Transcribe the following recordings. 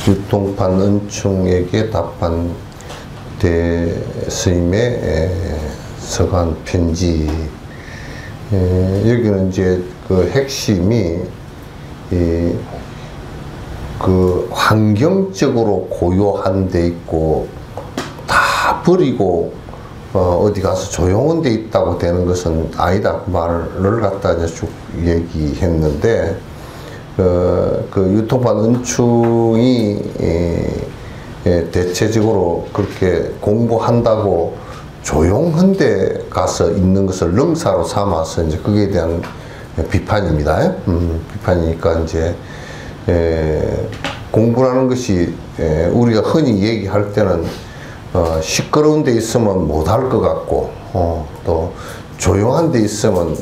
유통판 은충에게 답한 대스님의 서간 편지. 여기는 이제 그 핵심이 그 환경적으로 고요한 데 있고 다 버리고 어디 가서 조용한 데 있다고 되는 것은 아니다 그 말을 갖다 이제 쭉 얘기했는데, 그 유통판 은충이 대체적으로 그렇게 공부한다고 조용한 데 가서 있는 것을 능사로 삼아서 이제 거기에 대한 비판입니다. 비판이니까 이제 공부라는 것이 우리가 흔히 얘기할 때는 시끄러운 데 있으면 못할 것 같고, 또 조용한 데 있으면,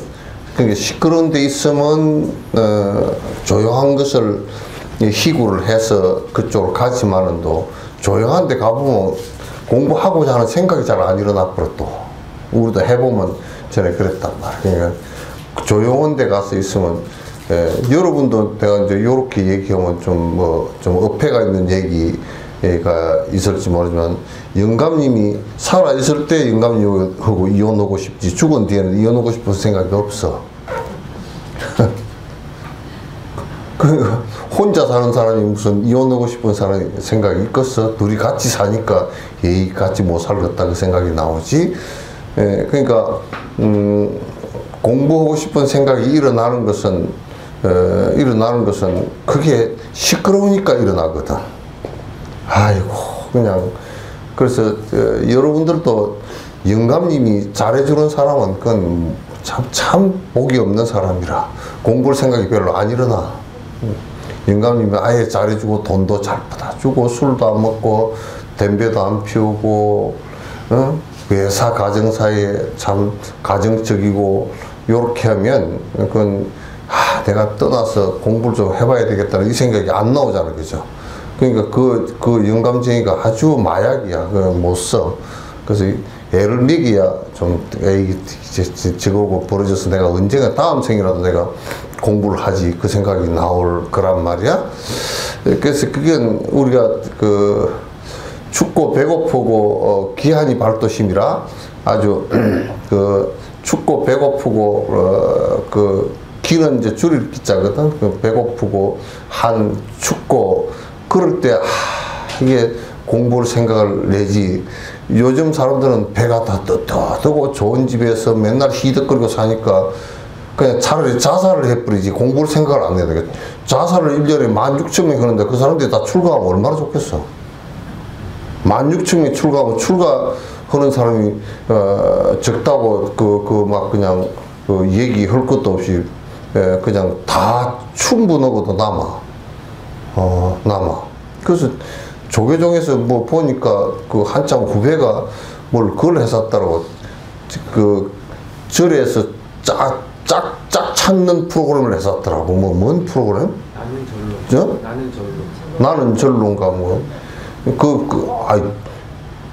그러니까 시끄러운 데 있으면 조용한 것을 희구를 해서 그쪽으로 가지만은 또 조용한 데 가보면 공부하고자 하는 생각이 잘 안 일어나 버려. 또 우리도 해보면 전에 그랬단 말이야. 그러니까 조용한 데 가서 있으면, 여러분도 내가 이제 요렇게 얘기하면 좀 어폐가 있는 얘기가 있을지 모르지만, 영감님이 살아 있을 때 영감님하고 이혼하고 싶지, 죽은 뒤에는 이혼하고 싶은 생각이 없어. 그러니까 혼자 사는 사람이 무슨 이혼하고 싶은 사람이 생각이 있겠어? 둘이 같이 사니까 에이 같이 못 살겠다 그 생각이 나오지. 그러니까 공부하고 싶은 생각이 일어나는 것은 그게 시끄러우니까 일어나거든. 아이고 그냥. 그래서 여러분들도 영감님이 잘해주는 사람은 그건 참 복이 없는 사람이라 공부할 생각이 별로 안 일어나. 영감님이 아예 잘해주고 돈도 잘 받아주고 술도 안 먹고 담배도 안 피우고, 회사 가정사에 참 가정적이고, 요렇게 하면 그건 내가 떠나서 공부를 좀 해봐야 되겠다는 이 생각이 안 나오잖아, 그죠? 그러니까 그 영감쟁이가 아주 마약이야. 그건 못 써. 그래서 애를 먹여야 좀 저거고 벌어져서 내가 언젠가 다음 생이라도 내가 공부를 하지 그 생각이 나올 거란 말이야. 그래서 그게 우리가 그 춥고 배고프고 기한이 발도심이라 아주 그 춥고 배고프고 그 기는 이제 줄일 기자거든. 그 배고프고 한 춥고 그럴 때 이게 공부를 생각을 내지. 요즘 사람들은 배가 다 떳떳하고 좋은 집에서 맨날 희덕거리고 사니까 그냥 차라리 자살을 해버리지 공부를 생각을 안 해야 되겠다. 자살을 1년에 16,000명이 하는데 그 사람들이 다 출가하면 얼마나 좋겠어. 16,000명이 출가하면 출가하는 사람이 적다고 막 그냥 얘기할 것도 없이 그냥 다 충분하고도 남아. 그래서 조계종에서 뭐 보니까 그 한참 후배가 뭘 그걸 했었다고, 그 절에서 짝 찾는 프로그램을 했었더라고. 뭔 프로그램? 나는 절로인가 뭐.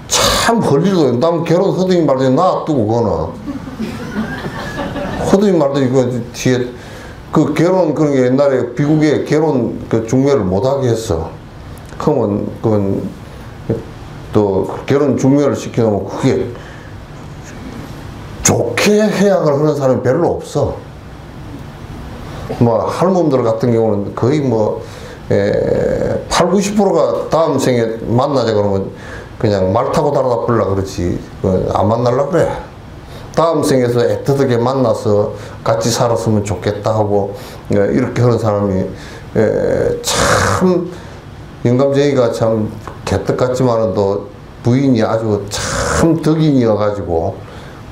참 헐리도 남 결혼 허둥이 말더니 놔두고 그거는 허둥이 말더니 그 뒤에 그 결혼 그런 게 옛날에 미국에 결혼 그 중매를 못하게 했어. 그러면 그건 또 결혼 중매를 시켜놓으면 그게 좋게 해약을 하는 사람이 별로 없어. 뭐 할멈들 같은 경우는 거의 뭐 8, 90%가 다음 생에 만나자 그러면 그냥 말 타고 달아다 불라 그러지 안 만날라 그래. 다음 생에서 애틋하게 만나서 같이 살았으면 좋겠다 하고 이렇게 하는 사람이 참 영감쟁이가 참 개떡 같지만은 또 부인이 아주 참 덕인이어가지고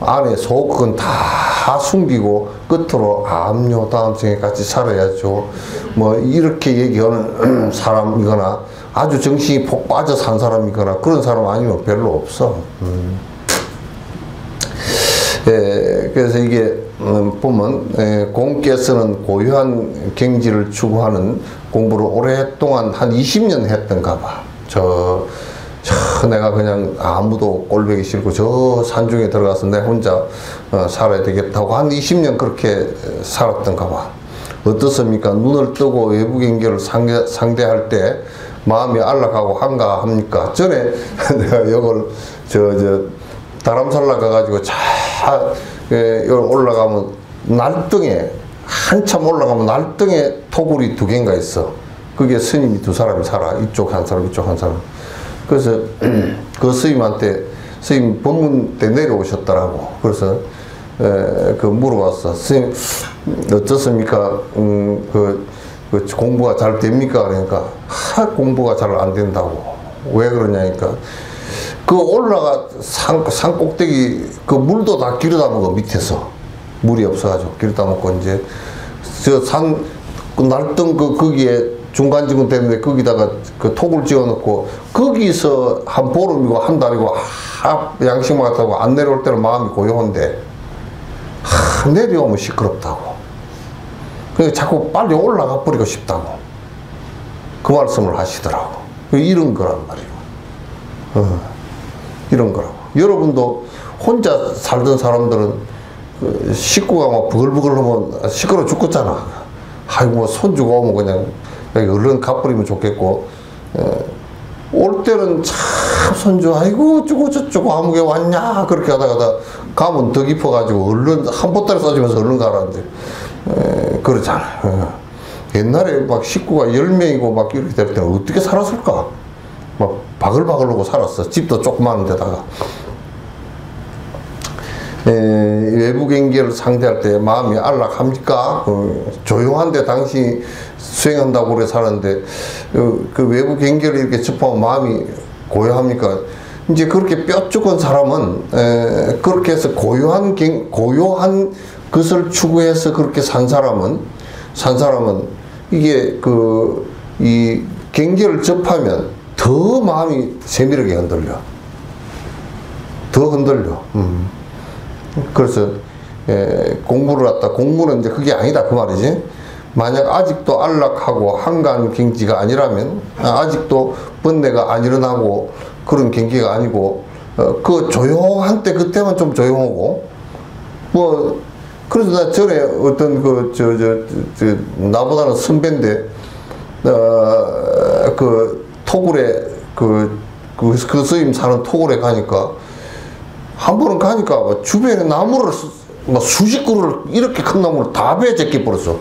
안에 속은 다 숨기고 끝으로 암요 다음 생에 같이 살아야죠. 뭐 이렇게 얘기하는 사람이거나 아주 정신이 폭 빠져 산 사람이거나 그런 사람 아니면 별로 없어. 그래서 이게 보면 공께서는 고유한 경지를 추구하는 공부를 오랫동안 한 20년 했던가 봐. 저 내가 그냥 아무도 꼴보기 싫고 저 산중에 들어가서 내 혼자 살아야 되겠다고 한 20년 그렇게 살았던가 봐. 어떻습니까? 눈을 뜨고 외부 경계를 상대할 때 마음이 안락하고 한가합니까? 전에 내가 이걸 다람살라 가가지고 올라가면 날등에 한참 올라가면 날등에 토굴이 2개인가 있어. 그게 스님이 2사람이 살아. 이쪽 한 사람 이쪽 한 사람. 그래서 그 스님한테 스님 법문 때 내려오셨더라고. 그래서 그 물어봤어. 스님 어떻습니까? 그 공부가 잘 됩니까? 그러니까 공부가 잘 안 된다고. 왜 그러냐니까 그 올라가 산 꼭대기 그 물도 다 기르다 먹어. 밑에서 물이 없어가지고 기르다 먹고 이제 저 산 날등 거기에 중간지구 때문에 거기다가 그 톡을 지어놓고 거기서 한 보름이고 한 달이고 양식만 같다고 안 내려올 때는 마음이 고요한데 내려오면 시끄럽다고. 그러니까 자꾸 빨리 올라가 버리고 싶다고 그 말씀을 하시더라고. 이런 거란 말이에요. 이런 거라고. 여러분도 혼자 살던 사람들은 그 식구가 막 부글부글 하면 시끄러워 죽겠잖아. 아이고 뭐 손주가 오면 그냥 얼른 가버리면 좋겠고 올 때는 참 손주 아이고 어쩌고 저쩌고 아무개 왔냐 그렇게 하다가 가면 더 깊어가지고 얼른 한 보따리 싸주면서 얼른 가라는데 그러잖아. 옛날에 막 식구가 10명이고 막 이렇게 될 때는 어떻게 살았을까? 막 바글바글 하고 살았어. 집도 조그마한 데다가. 외부 경계를 상대할 때 마음이 안락합니까? 조용한데 당신이 수행한다고 그래 살았는데 그 외부 경계를 이렇게 접하면 마음이 고요합니까? 이제 그렇게 뼈죽은 사람은 그렇게 해서 고요한 것을 추구해서 그렇게 산 사람은 이게 이 경계를 접하면 더 마음이 세밀하게 흔들려. 더 흔들려. 그래서 공부를 갖다 공부는 이제 그게 아니다 그 말이지. 만약 아직도 안락하고 한가한 경지가 아니라면 아직도 번뇌가 안 일어나고 그런 경계가 아니고 그 조용한 때 그때만 좀 조용하고 뭐 그래서 나 전에 어떤 나보다는 선배인데 그 토굴에 그 스님 사는 토굴에 가니까 한 번은 가니까 주변에 나무를 막 수십 그루를 이렇게 큰 나무를 다 베제끼 버렸어.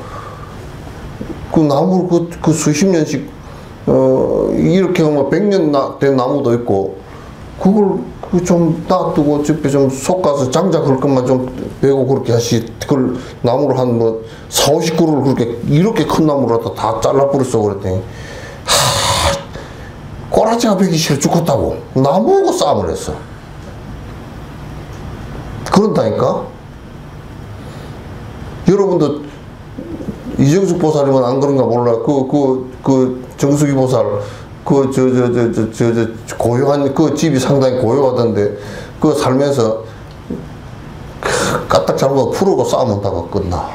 그 나무를 그 수십 년씩 이렇게 하면 100년 된 나무도 있고 그걸 좀 놔두고 집에 좀 솎아서 장작할 것만 좀 베고 그렇게 하시. 그걸 나무를 한 뭐 4, 50그루를 그렇게 이렇게 큰 나무를 다 잘라버렸어. 그랬더니 꼬라지가 베기 싫어 죽겠다고 나무하고 싸움을 했어. 그런다니까. 여러분도 이정숙 보살이면 안 그런가 몰라. 그 정수기 보살 고요한 그 집이 상당히 고요하던데 그 살면서 까딱 잘못 풀하고 싸움한다고 끝나.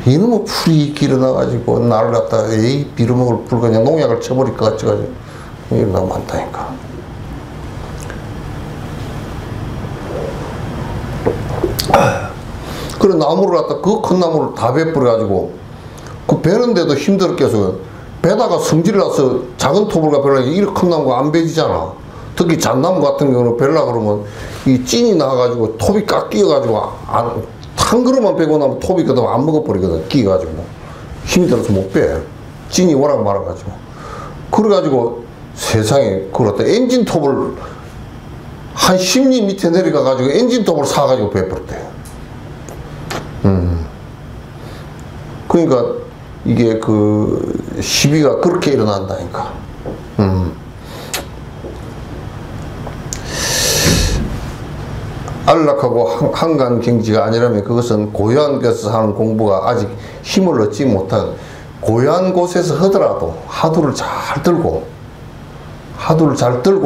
이놈의 풀이 길어나가지고 나를 갖다가 에이 빌어먹을 풀 그냥 농약을 쳐버릴 것 같이 가지고 이런 거 많다니까. 그래 나무를 갖다 그 큰 나무를 다 베뿌려가지고 그 베는데도 힘들게 해서 베다가 성질을 나서 작은 토불과 베려니까 이렇게 큰 나무가 안 베지잖아. 특히 잣나무 같은 경우는 벨라 그러면 이 찐이 나와가지고 톱이 꽉 끼어가지고 한 그릇만 빼고 나면 톱이 그다음 안 먹어버리거든. 끼어가지고 힘이 들어서 못 빼. 찐이 워낙 많아가지고. 그래가지고 세상에 그렇다. 엔진톱을 한 10리 밑에 내려가가지고 엔진톱을 사가지고 빼버렸대. 그러니까 이게 그 시비가 그렇게 일어난다니까. 안락하고 한간 경지가 아니라면 그것은 고요한 곳에서 하는 공부가 아직 힘을 얻지 못한, 고요한 곳에서 하더라도 하두를 잘 들고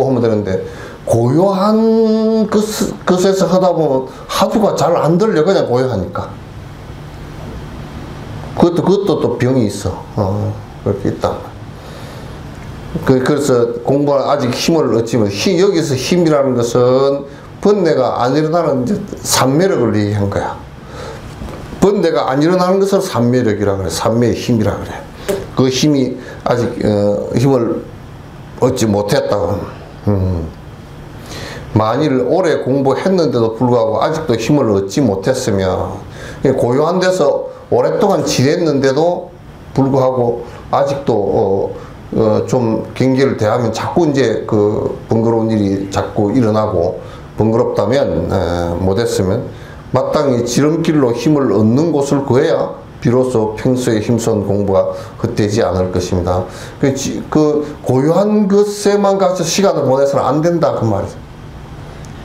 하면 되는데, 고요한 것에서 하다 보면 하두가 잘 안 들려. 그냥 고요하니까. 그것도 또 병이 있어. 그렇게 있다. 그래서 공부는 아직 힘을 얻지 못. 여기서 힘이라는 것은 번뇌가 안 일어나는 이제 삼매력을 얘기한 거야. 번뇌가 안 일어나는 것을 삼매력이라 그래. 삼매의 힘이라 그래. 그 힘이 아직 힘을 얻지 못했다고. 만일 오래 공부했는데도 불구하고 아직도 힘을 얻지 못했으면, 고요한 데서 오랫동안 지냈는데도 불구하고 아직도 좀 경계를 대하면 자꾸 이제 그 번거로운 일이 자꾸 일어나고, 번거롭다면 못했으면 마땅히 지름길로 힘을 얻는 곳을 구해야 비로소 평소에 힘쓴 공부가 헛되지 않을 것입니다. 그 고요한 것에만 가서 시간을 보내서는 안 된다 그 말이죠.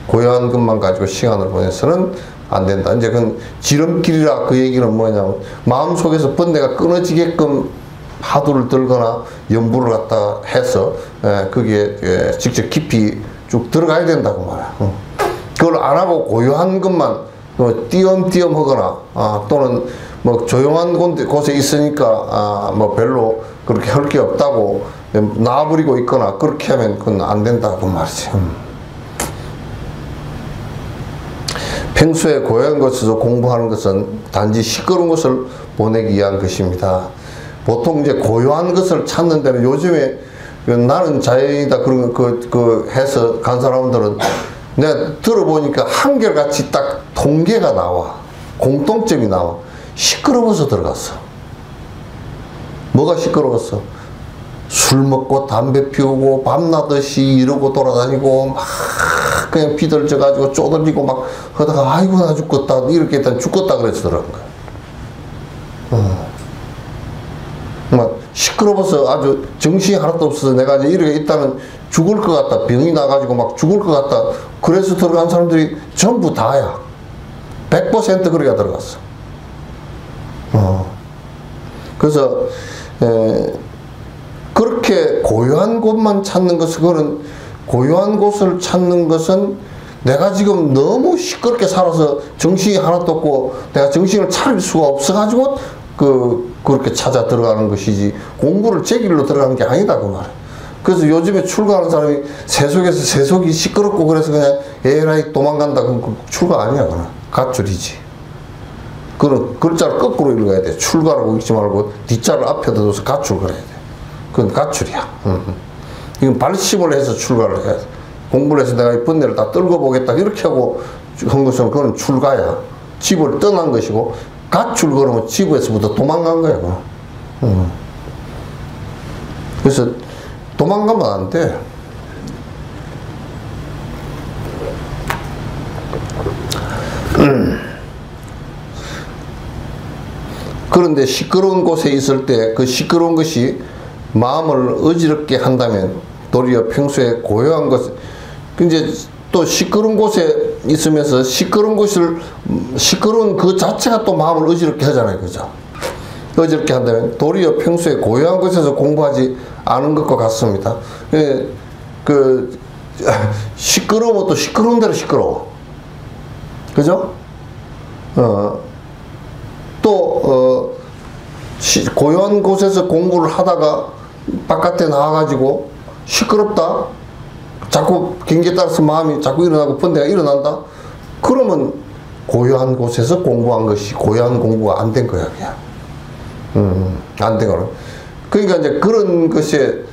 고요한 것만 가지고 시간을 보내서는 안 된다. 이제 그건 지름길이라 그 얘기는 뭐냐면, 마음속에서 번뇌가 끊어지게끔 하두를 들거나 연부를 갖다 해서 그게 직접 깊이 쭉 들어가야 된다고 말이야. 그걸 안 하고 고요한 것만 띄엄띄엄 하거나 또는 뭐 조용한 곳에 있으니까 뭐 별로 그렇게 할 게 없다고 놔버리고 있거나 그렇게 하면 그건 안 된다고 말이지. 평소에 고요한 곳에서 공부하는 것은 단지 시끄러운 것을 보내기 위한 것입니다. 보통 이제 고요한 것을 찾는 데는, 요즘에 나는 자연이다 그런 그 해서 간 사람들은 내가 들어보니까 한결같이 딱 통계가 나와. 공통점이 나와. 시끄러워서 들어갔어. 뭐가 시끄러웠어? 술 먹고 담배 피우고 밤나듯이 이러고 돌아다니고 막 그냥 비들져가지고 쪼들리고 막 하다가 아이고 나 죽겠다 이렇게 일단 죽겠다 그래서 들어간 거야. 막 시끄러워서 아주 정신이 하나도 없어서 내가 이제 이렇게 있다면 죽을 것 같다, 병이 나가지고 막 죽을 것 같다, 그래서 들어간 사람들이 전부 다야. 100% 그렇게 들어갔어. 그래서 그렇게 고요한 곳만 찾는 것은, 그거는 고요한 곳을 찾는 것은 내가 지금 너무 시끄럽게 살아서 정신이 하나도 없고 내가 정신을 차릴 수가 없어가지고 그렇게 찾아 들어가는 것이지, 공부를 제 길로 들어가는 게 아니다 그 말이야. 그래서 요즘에 출가하는 사람이 세속에서 세속이 시끄럽고 그래서 그냥 에라이 도망간다, 그럼 출가 아니야. 그건 가출이지. 그런 글자를 거꾸로 읽어야 돼. 출가라고 읽지 말고 뒷자를 앞에다 둬서 가출 그래야 돼. 그건 가출이야. 이건 발심을 해서 출가를 해야 돼. 공부를 해서 내가 이 번뇌를 다 떨고 보겠다 이렇게 하고 한 것은 그건 출가야. 집을 떠난 것이고, 가출 그러면 집에서부터 도망간 거야. 그래서 도망가면 안 돼. 그런데 시끄러운 곳에 있을 때 그 시끄러운 것이 마음을 어지럽게 한다면 도리어 평소에 고요한 것, 이제 또 시끄러운 곳에 있으면서 시끄러운 그 자체가 또 마음을 어지럽게 하잖아요. 그죠? 어지럽게 한다면 도리어 평소에 고요한 곳에서 공부하지 않은 것과 같습니다. 시끄러우면 또 시끄러운 대로 시끄러워. 그죠? 고요한 곳에서 공부를 하다가 바깥에 나와가지고 시끄럽다, 자꾸 경계에 따라서 마음이 자꾸 일어나고 번뇌가 일어난다, 그러면 고요한 곳에서 공부한 것이 고요한 공부가 안 된 거야. 그냥 안 된 거는. 그러니까 이제 그런 것에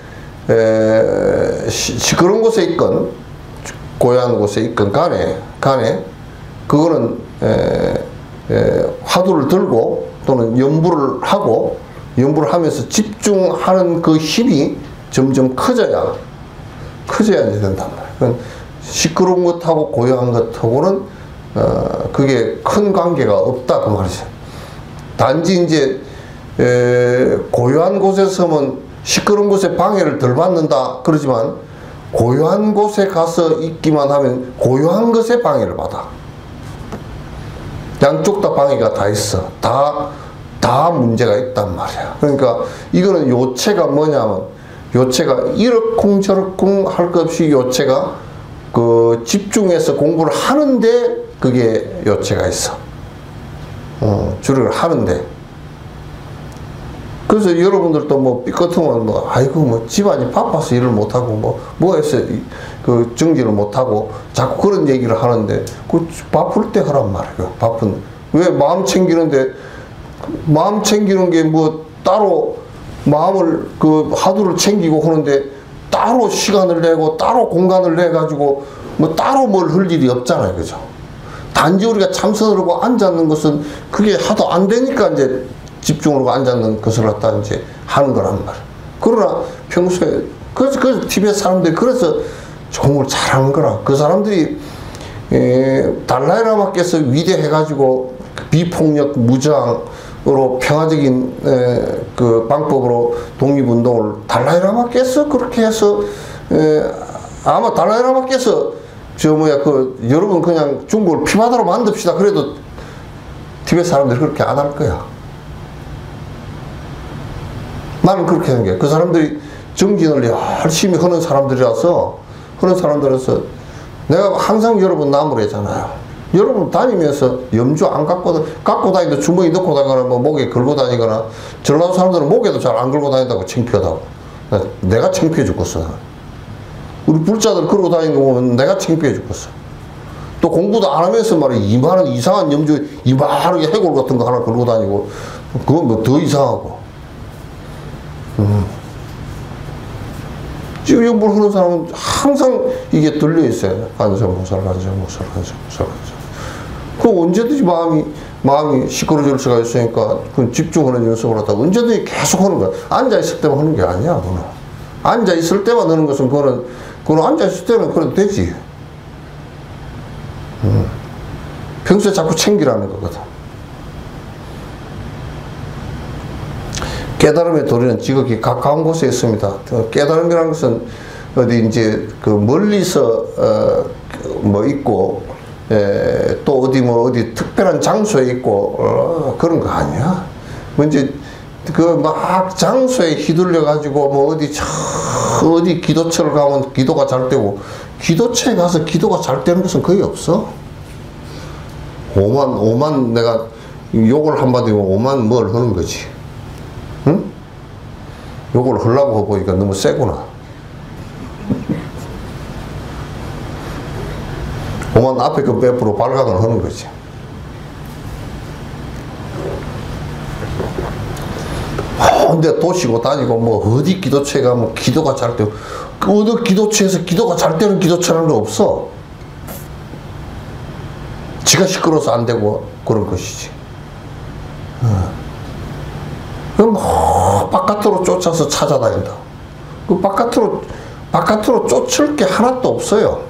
시끄러운 곳에 있건 고요한 곳에 있건 간에 그거는 화두를 들고 또는 연부를 하면서 집중하는 그 힘이 점점 커져야 이제 된단 말이에요. 그건 시끄러운 것하고 고요한 것하고는 그게 큰 관계가 없다 그 말이죠. 단지 이제 고요한 곳에 서면 시끄러운 곳에 방해를 덜 받는다 그러지만 고요한 곳에 가서 있기만 하면 고요한 것에 방해를 받아. 양쪽 다 방해가 다 있어. 다 문제가 있단 말이야. 그러니까 이거는 요체가 뭐냐면 요체가 이러쿵저러쿵 할 것 없이 요체가 그 집중해서 공부를 하는데 그게 요체가 있어. 주력을 하는데. 그래서 여러분들도 뭐 삐끗하면 뭐 아이고 뭐 집안이 바빠서 일을 못하고 뭐 해서 그 정리를 못하고 자꾸 그런 얘기를 하는데 그 바쁠 때 하란 말이에요. 왜 마음 챙기는 게 뭐 따로 마음을 그 화두를 챙기고 하는데 따로 시간을 내고 따로 공간을 내 가지고 뭐 따로 뭘 할 일이 없잖아요. 그죠? 단지 우리가 참선을 하고 앉았는 것은 그게 하도 안 되니까 이제 집중을 하고 앉았는 것을 갖다 이제 하는 거란 말이에요. 그러나 평소에 그래서 티베트 사람들이 그래서 공부를 잘하는 거라. 그 사람들이 달라이라마께서 위대해가지고 비폭력 무저항으로 평화적인 그 방법으로 독립운동을 달라이라마께서 그렇게 해서 아마 달라이라마께서 여러분 그냥 중국을 피바다로 만듭시다 그래도 티베트 사람들이 그렇게 안 할 거야. 나는 그렇게 생각해. 그 사람들이 정진을 열심히 하는 사람들이라서 내가 항상 여러분 나무래잖아요. 여러분 다니면서 염주 안 갖고 다니도 주머니 넣고 다니거나 뭐 목에 걸고 다니거나 전라도 사람들은 목에도 잘 안 걸고 다닌다고 창피하다고. 내가 창피해 죽겠어. 우리 불자들 걸고 다니는 거 보면 내가 창피해 죽겠어. 또 공부도 안 하면서 말이야 이만한 이상한 염주 이만하게 해골 같은 거 하나 걸고 다니고 그건 뭐 더 이상하고. 지금 연구를 하는 사람은 항상 이게 들려 있어요. 안정모살. 그럼 언제든지 마음이 시끄러질 수가 있으니까 그 집중하는 연습을 하다가 언제든지 계속 하는 거야. 앉아있을 때만 하는 게 아니야. 그거는. 앉아있을 때만 하는 것은 그거는 앉아있을 때는 그래도 되지. 평소에 자꾸 챙기라는 거거든. 깨달음의 도리는 지극히 가까운 곳에 있습니다. 깨달음이라는 것은 어디 이제 그 멀리서 뭐 있고 또 어디 특별한 장소에 있고 그런 거 아니야. 뭐 이제 그 막 장소에 휘둘려 가지고 뭐 어디 기도처를 가면 기도가 잘 되고 기도처에 가서 기도가 잘 되는 것은 거의 없어. 오만 내가 욕을 한마디 하면 오만 뭘 하는 거지. 응? 요걸 하려고 보니까 너무 세구나. 오만 앞에 그 빼프로 발각을 하는 거지. 근데 도시고 다니고 뭐 어디 기도처에 가면 기도가 잘 되고 어느 기도처에서 기도가 잘 되는 기도처라는 거 없어. 지가 시끄러워서 안 되고 그런 것이지. 그럼 바깥으로 쫓아서 찾아다닌다. 그 바깥으로 쫓을 게 하나도 없어요.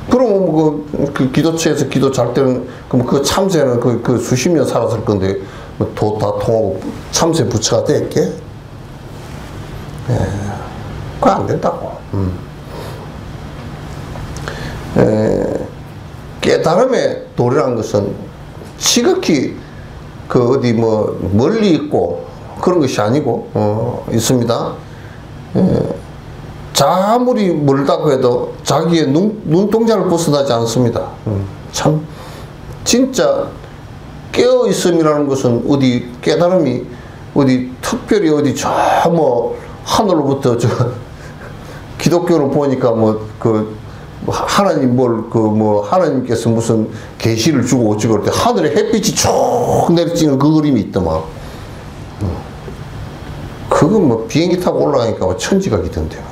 그럼 그 기도처에서 기도 잘 때는 그럼 그 참새는 그 수십 년 살았을 건데 도 다 통하고 참새 부처가 됐게? 그거 안 된다고. 깨달음의 도리라는 것은 지극히 그 어디 뭐 멀리 있고 그런 것이 아니고 있습니다. 아무리 멀다고 해도 자기의 눈동자를 벗어나지 않습니다. 참 진짜 깨어 있음이라는 것은 어디 깨달음이 어디 특별히 어디 저 뭐 하늘로부터 저 기독교를 보니까 뭐 그 하나님 하나님께서 무슨 계시를 주고 어찌고 그럴 때 하늘에 햇빛이 쭉 내리쬐는 그 그림이 있더만. 그건 뭐 비행기 타고 올라가니까 뭐 천지각이던데요.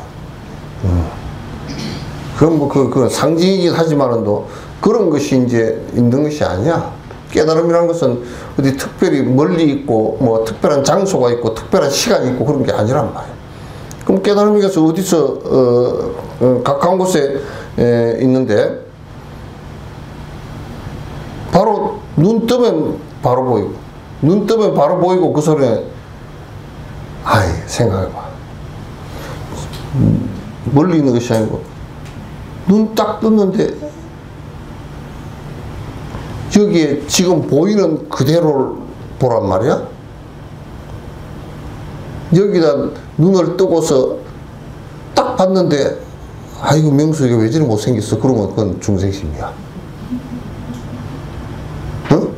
그건 뭐 그 상징이긴 하지만은 또 그런 것이 이제 있는 것이 아니야. 깨달음이라는 것은 어디 특별히 멀리 있고 뭐 특별한 장소가 있고 특별한 시간이 있고 그런 게 아니란 말이야. 그럼 깨달음이 가서 어디서 가까운 곳에 있는데 바로 눈 뜨면 바로 보이고 눈 뜨면 바로 보이고 그 소리에 아이 생각해봐. 멀리 있는 것이 아니고 눈 딱 떴는데 여기에 지금 보이는 그대로를 보란 말이야. 여기다 눈을 뜨고서 딱 봤는데 아이고 명수 이게 왜 저리 못생겼어 그러면 그건 중생심이야. 응?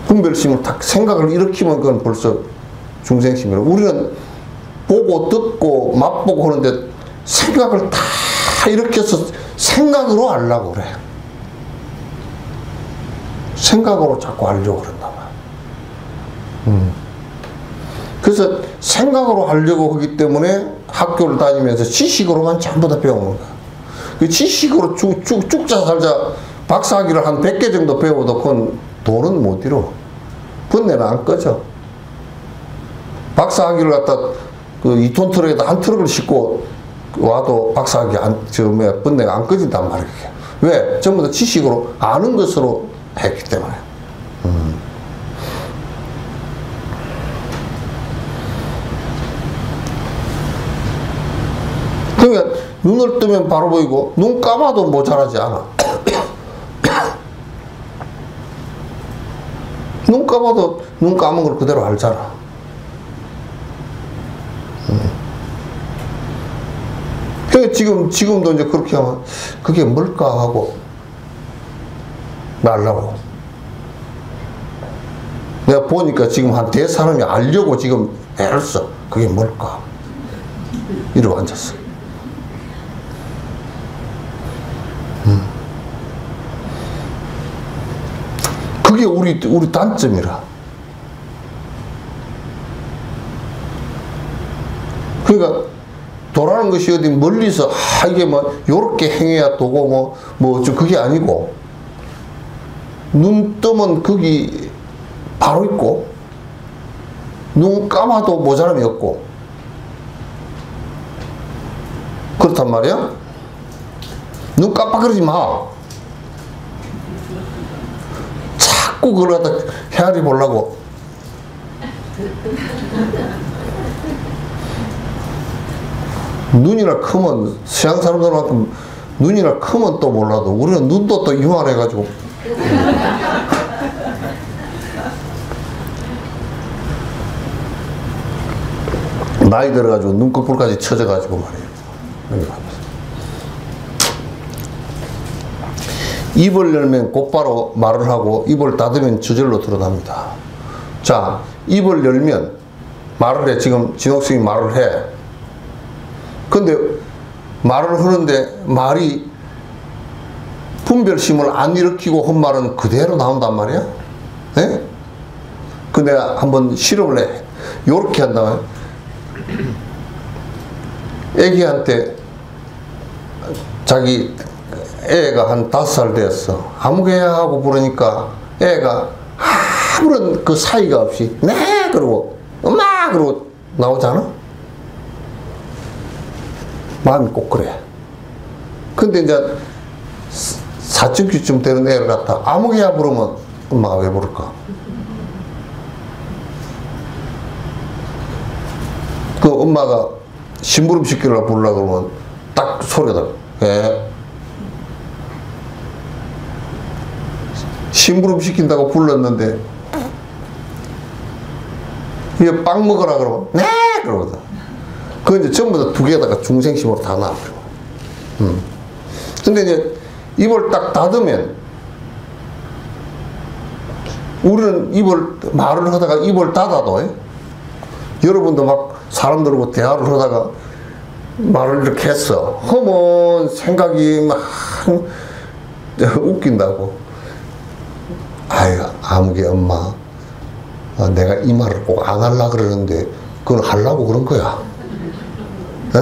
분별심을 딱 생각을 일으키면 그건 벌써 중생심이라. 우리는 보고 듣고 맛보고 하는데 생각을 다 일으켜서 생각으로 알려고 그래. 생각으로 자꾸 알려고 그런다 말이야. 그래서 생각으로 하려고 하기 때문에 학교를 다니면서 지식으로만 전부 다 배우는 거야. 그 지식으로 쭉쭉 살자 박사학위를 한 100개 정도 배워도 그건 돈은 못 이뤄. 번뇌는 안 꺼져. 박사학위를 갖다 그 2톤 트럭에다 한 트럭을 싣고 와도 박사학위 번뇌가 안 꺼진단 말이야. 왜? 전부 다 지식으로 아는 것으로 했기 때문에. 그러니까 눈을 뜨면 바로 보이고 눈 감아도 모자라지 않아. 눈 감아도 눈 감은 걸 그대로 알잖아. 그러니까 지금도 이제 그렇게 하면 그게 뭘까 하고 말라고. 내가 보니까 지금 한 대사람이 알려고 지금 애를 써. 그게 뭘까? 이러고 앉았어. 그게 우리 단점이라. 그러니까 도라는 것이 어디 멀리서 이게 뭐 요렇게 행해야 도고 뭐 그게 아니고 눈 뜨면 거기 바로 있고 눈 감아도 모자람이 없고 그렇단 말이야. 눈 깜빡거리지 마. 자꾸 그걸 갖다 헤아리 보려고. 눈이나 크면 서양 사람들만큼 눈이나 크면 또 몰라도 우리는 눈도 또 이만해가지고 나이 들어가지고 눈꺼풀까지 처져가지고 말이에요. 입을 열면 곧바로 말을 하고 입을 닫으면 저절로 드러납니다. 자, 입을 열면 말을 해. 지금 진옥승이 말을 해. 근데 말을 하는데 말이 분별심을 안 일으키고 한 말은 그대로 나온단 말이야. 네? 그 내가 한번 실험을 해. 요렇게 한다. 애기한테 자기 애가 한 5살 되었어. 아무개야 하고 부르니까 애가 아무런 그 사이가 없이 네 그러고 엄마 그러고 나오잖아. 마음이 꼭 그래. 근데 이제 사춘기쯤 되는 애를 갖다 아무개야 부르면 엄마가 왜 부를까? 그 엄마가 심부름 시키려고 부르려고 그러면 딱 소리가 예. 심부름 시킨다고 불렀는데 이게 빵 먹으라 그러면 네 그러거든. 그건 이제 전부 다 두 개에다가 중생심으로 다 나와요. 근데 이제 입을 딱 닫으면 우리는 말을 하다가 입을 닫아도 여러분도 막 사람들하고 대화를 하다가 말을 이렇게 했어. 하면 생각이 막 웃긴다고. 아유, 아무개 엄마, 내가 이 말을 꼭 안 하려고 그러는데 그건 하려고 그런 거야. 에?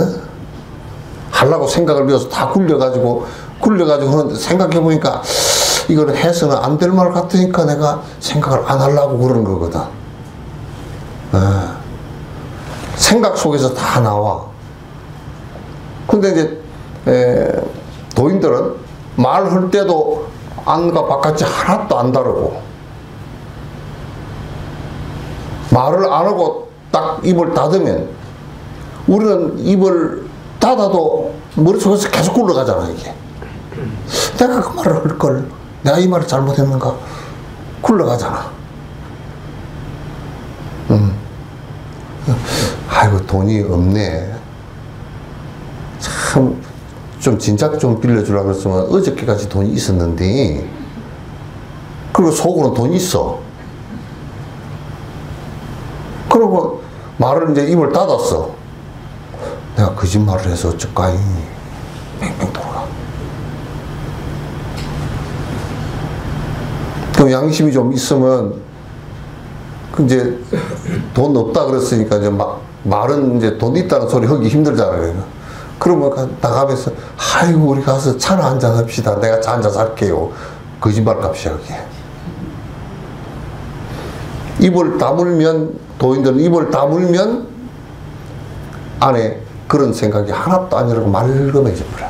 하려고 생각을 비워서 다 굴려가지고 생각해보니까 이거는 해서는 안 될 말 같으니까 내가 생각을 안 하려고 그러는 거거든. 생각 속에서 다 나와. 근데 이제 도인들은 말할 때도 안과 바깥이 하나도 안 다르고, 말을 안 하고 딱 입을 닫으면 우리는 입을 닫아도 머릿속에서 계속 굴러가잖아. 이게 내가 그 말을 할걸, 내가 이 말을 잘못했는가, 굴러가잖아. 아이고 돈이 없네. 참 좀 진작 좀 빌려주려고 했으면 어저께까지 돈이 있었는데, 그리고 속으로는 돈이 있어. 그리고 말을 이제 입을 닫았어. 내가 거짓말을 해서 어쩔까이. 뱅뱅 돌아. 그럼 양심이 좀 있으면, 이제 돈 없다 그랬으니까 이제 말은 이제 돈 있다는 소리 하기 힘들잖아요. 그러면 나가면서 아이고 우리 가서 차나 한잔 합시다. 내가 차 한잔 살게요. 거짓말 값이야 그게. 입을 다물면, 도인들은 입을 다물면 안에 그런 생각이 하나도 아니라고 말끔해져 버려.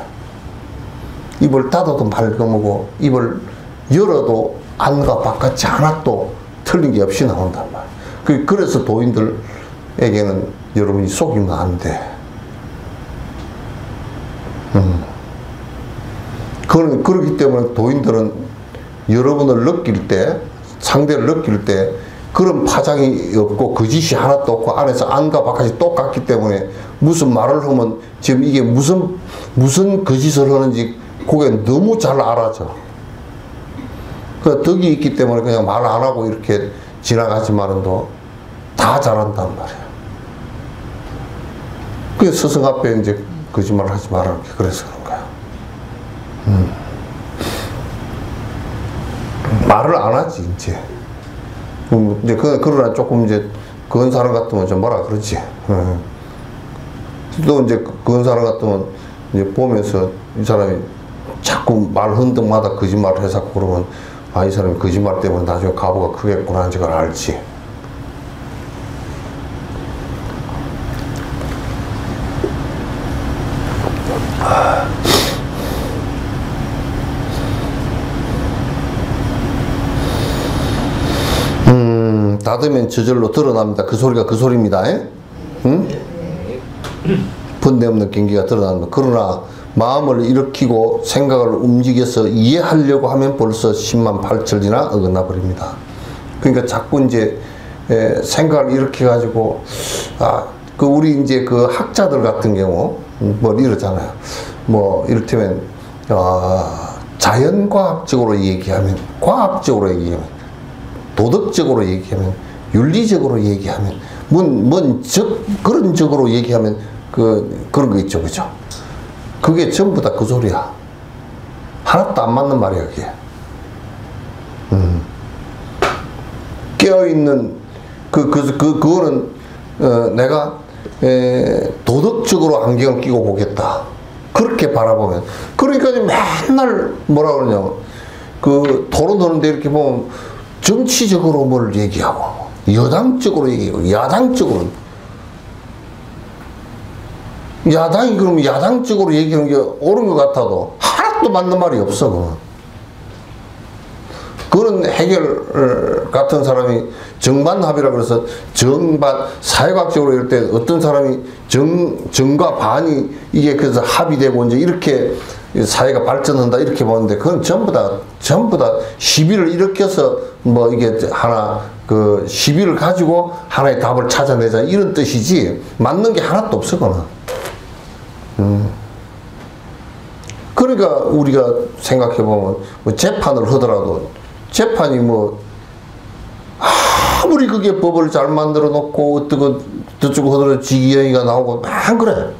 입을 닫아도 말끔하고 입을 열어도 안과 바깥이 하나도 틀린 게 없이 나온단 말이야. 그래서 도인들에게는 여러분이 속이면 안 돼. 그렇기 때문에 도인들은 여러분을 느낄 때, 상대를 느낄 때 그런 파장이 없고 거짓이 하나도 없고 안에서 안과 바깥이 똑같기 때문에 무슨 말을 하면 지금 이게 무슨 거짓을 하는지 그게 너무 잘 알아져. 그 덕이 있기 때문에 그냥 말 안 하고 이렇게 지나가지만은도 다 잘한단 말이야. 그 스승 앞에 이제 거짓말 하지 말라 그래서 그런 거야. 말을 안 하지 이제. 이제 그러나 조금 이제 그런 사람 같으면 좀 뭐라 그러지. 또 이제 그런 사람 같으면 이제 보면서 이 사람이 자꾸 말하는 데마다 거짓말을 해서 그러면 아, 이 사람이 거짓말 때문에 나중에 가부가 크겠구나 하는 걸 알지. 닫으면 저절로 드러납니다. 그 소리가 그 소리입니다. 응? 번뇌 없는 경기가 드러납니다. 그러나 마음을 일으키고 생각을 움직여서 이해하려고 하면 벌써 10만 8천이나 어긋나 버립니다. 그러니까 자꾸 이제 생각을 일으켜 가지고 우리 이제 그 학자들 같은 경우 뭐 이러잖아요. 뭐 이를테면 자연과학적으로 얘기하면, 과학적으로 얘기하면, 도덕적으로 얘기하면, 윤리적으로 얘기하면, 그런 적으로 얘기하면 그런 거 있죠, 그죠? 그게 전부 다 그 소리야. 하나도 안 맞는 말이야, 그게. 깨어있는, 그거는, 내가, 도덕적으로 안경을 끼고 보겠다. 그렇게 바라보면. 그러니까 맨날 뭐라 그러냐면, 토론하는데 이렇게 보면, 정치적으로 뭘 얘기하고, 여당적으로 얘기하고, 야당적으로. 야당이 그러면 야당적으로 얘기하는 게 옳은 것 같아도 하나도 맞는 말이 없어. 그런 해결 같은 사람이 정반합이라 그래서 사회과학적으로 이럴 때 어떤 사람이 정과 반이 이게 그래서 합의되고 이제 이렇게 사회가 발전한다 이렇게 보는데 그건 전부 다 시비를 일으켜서 뭐 이게 하나 시비를 가지고 하나의 답을 찾아내자 이런 뜻이지 맞는 게 하나도 없어 그거는. 그러니까 우리가 생각해보면 뭐 재판을 하더라도 재판이 뭐 아무리 그게 법을 잘 만들어 놓고 어떻게 저쪽 하더라도 지기행위가 나오고 안 그래.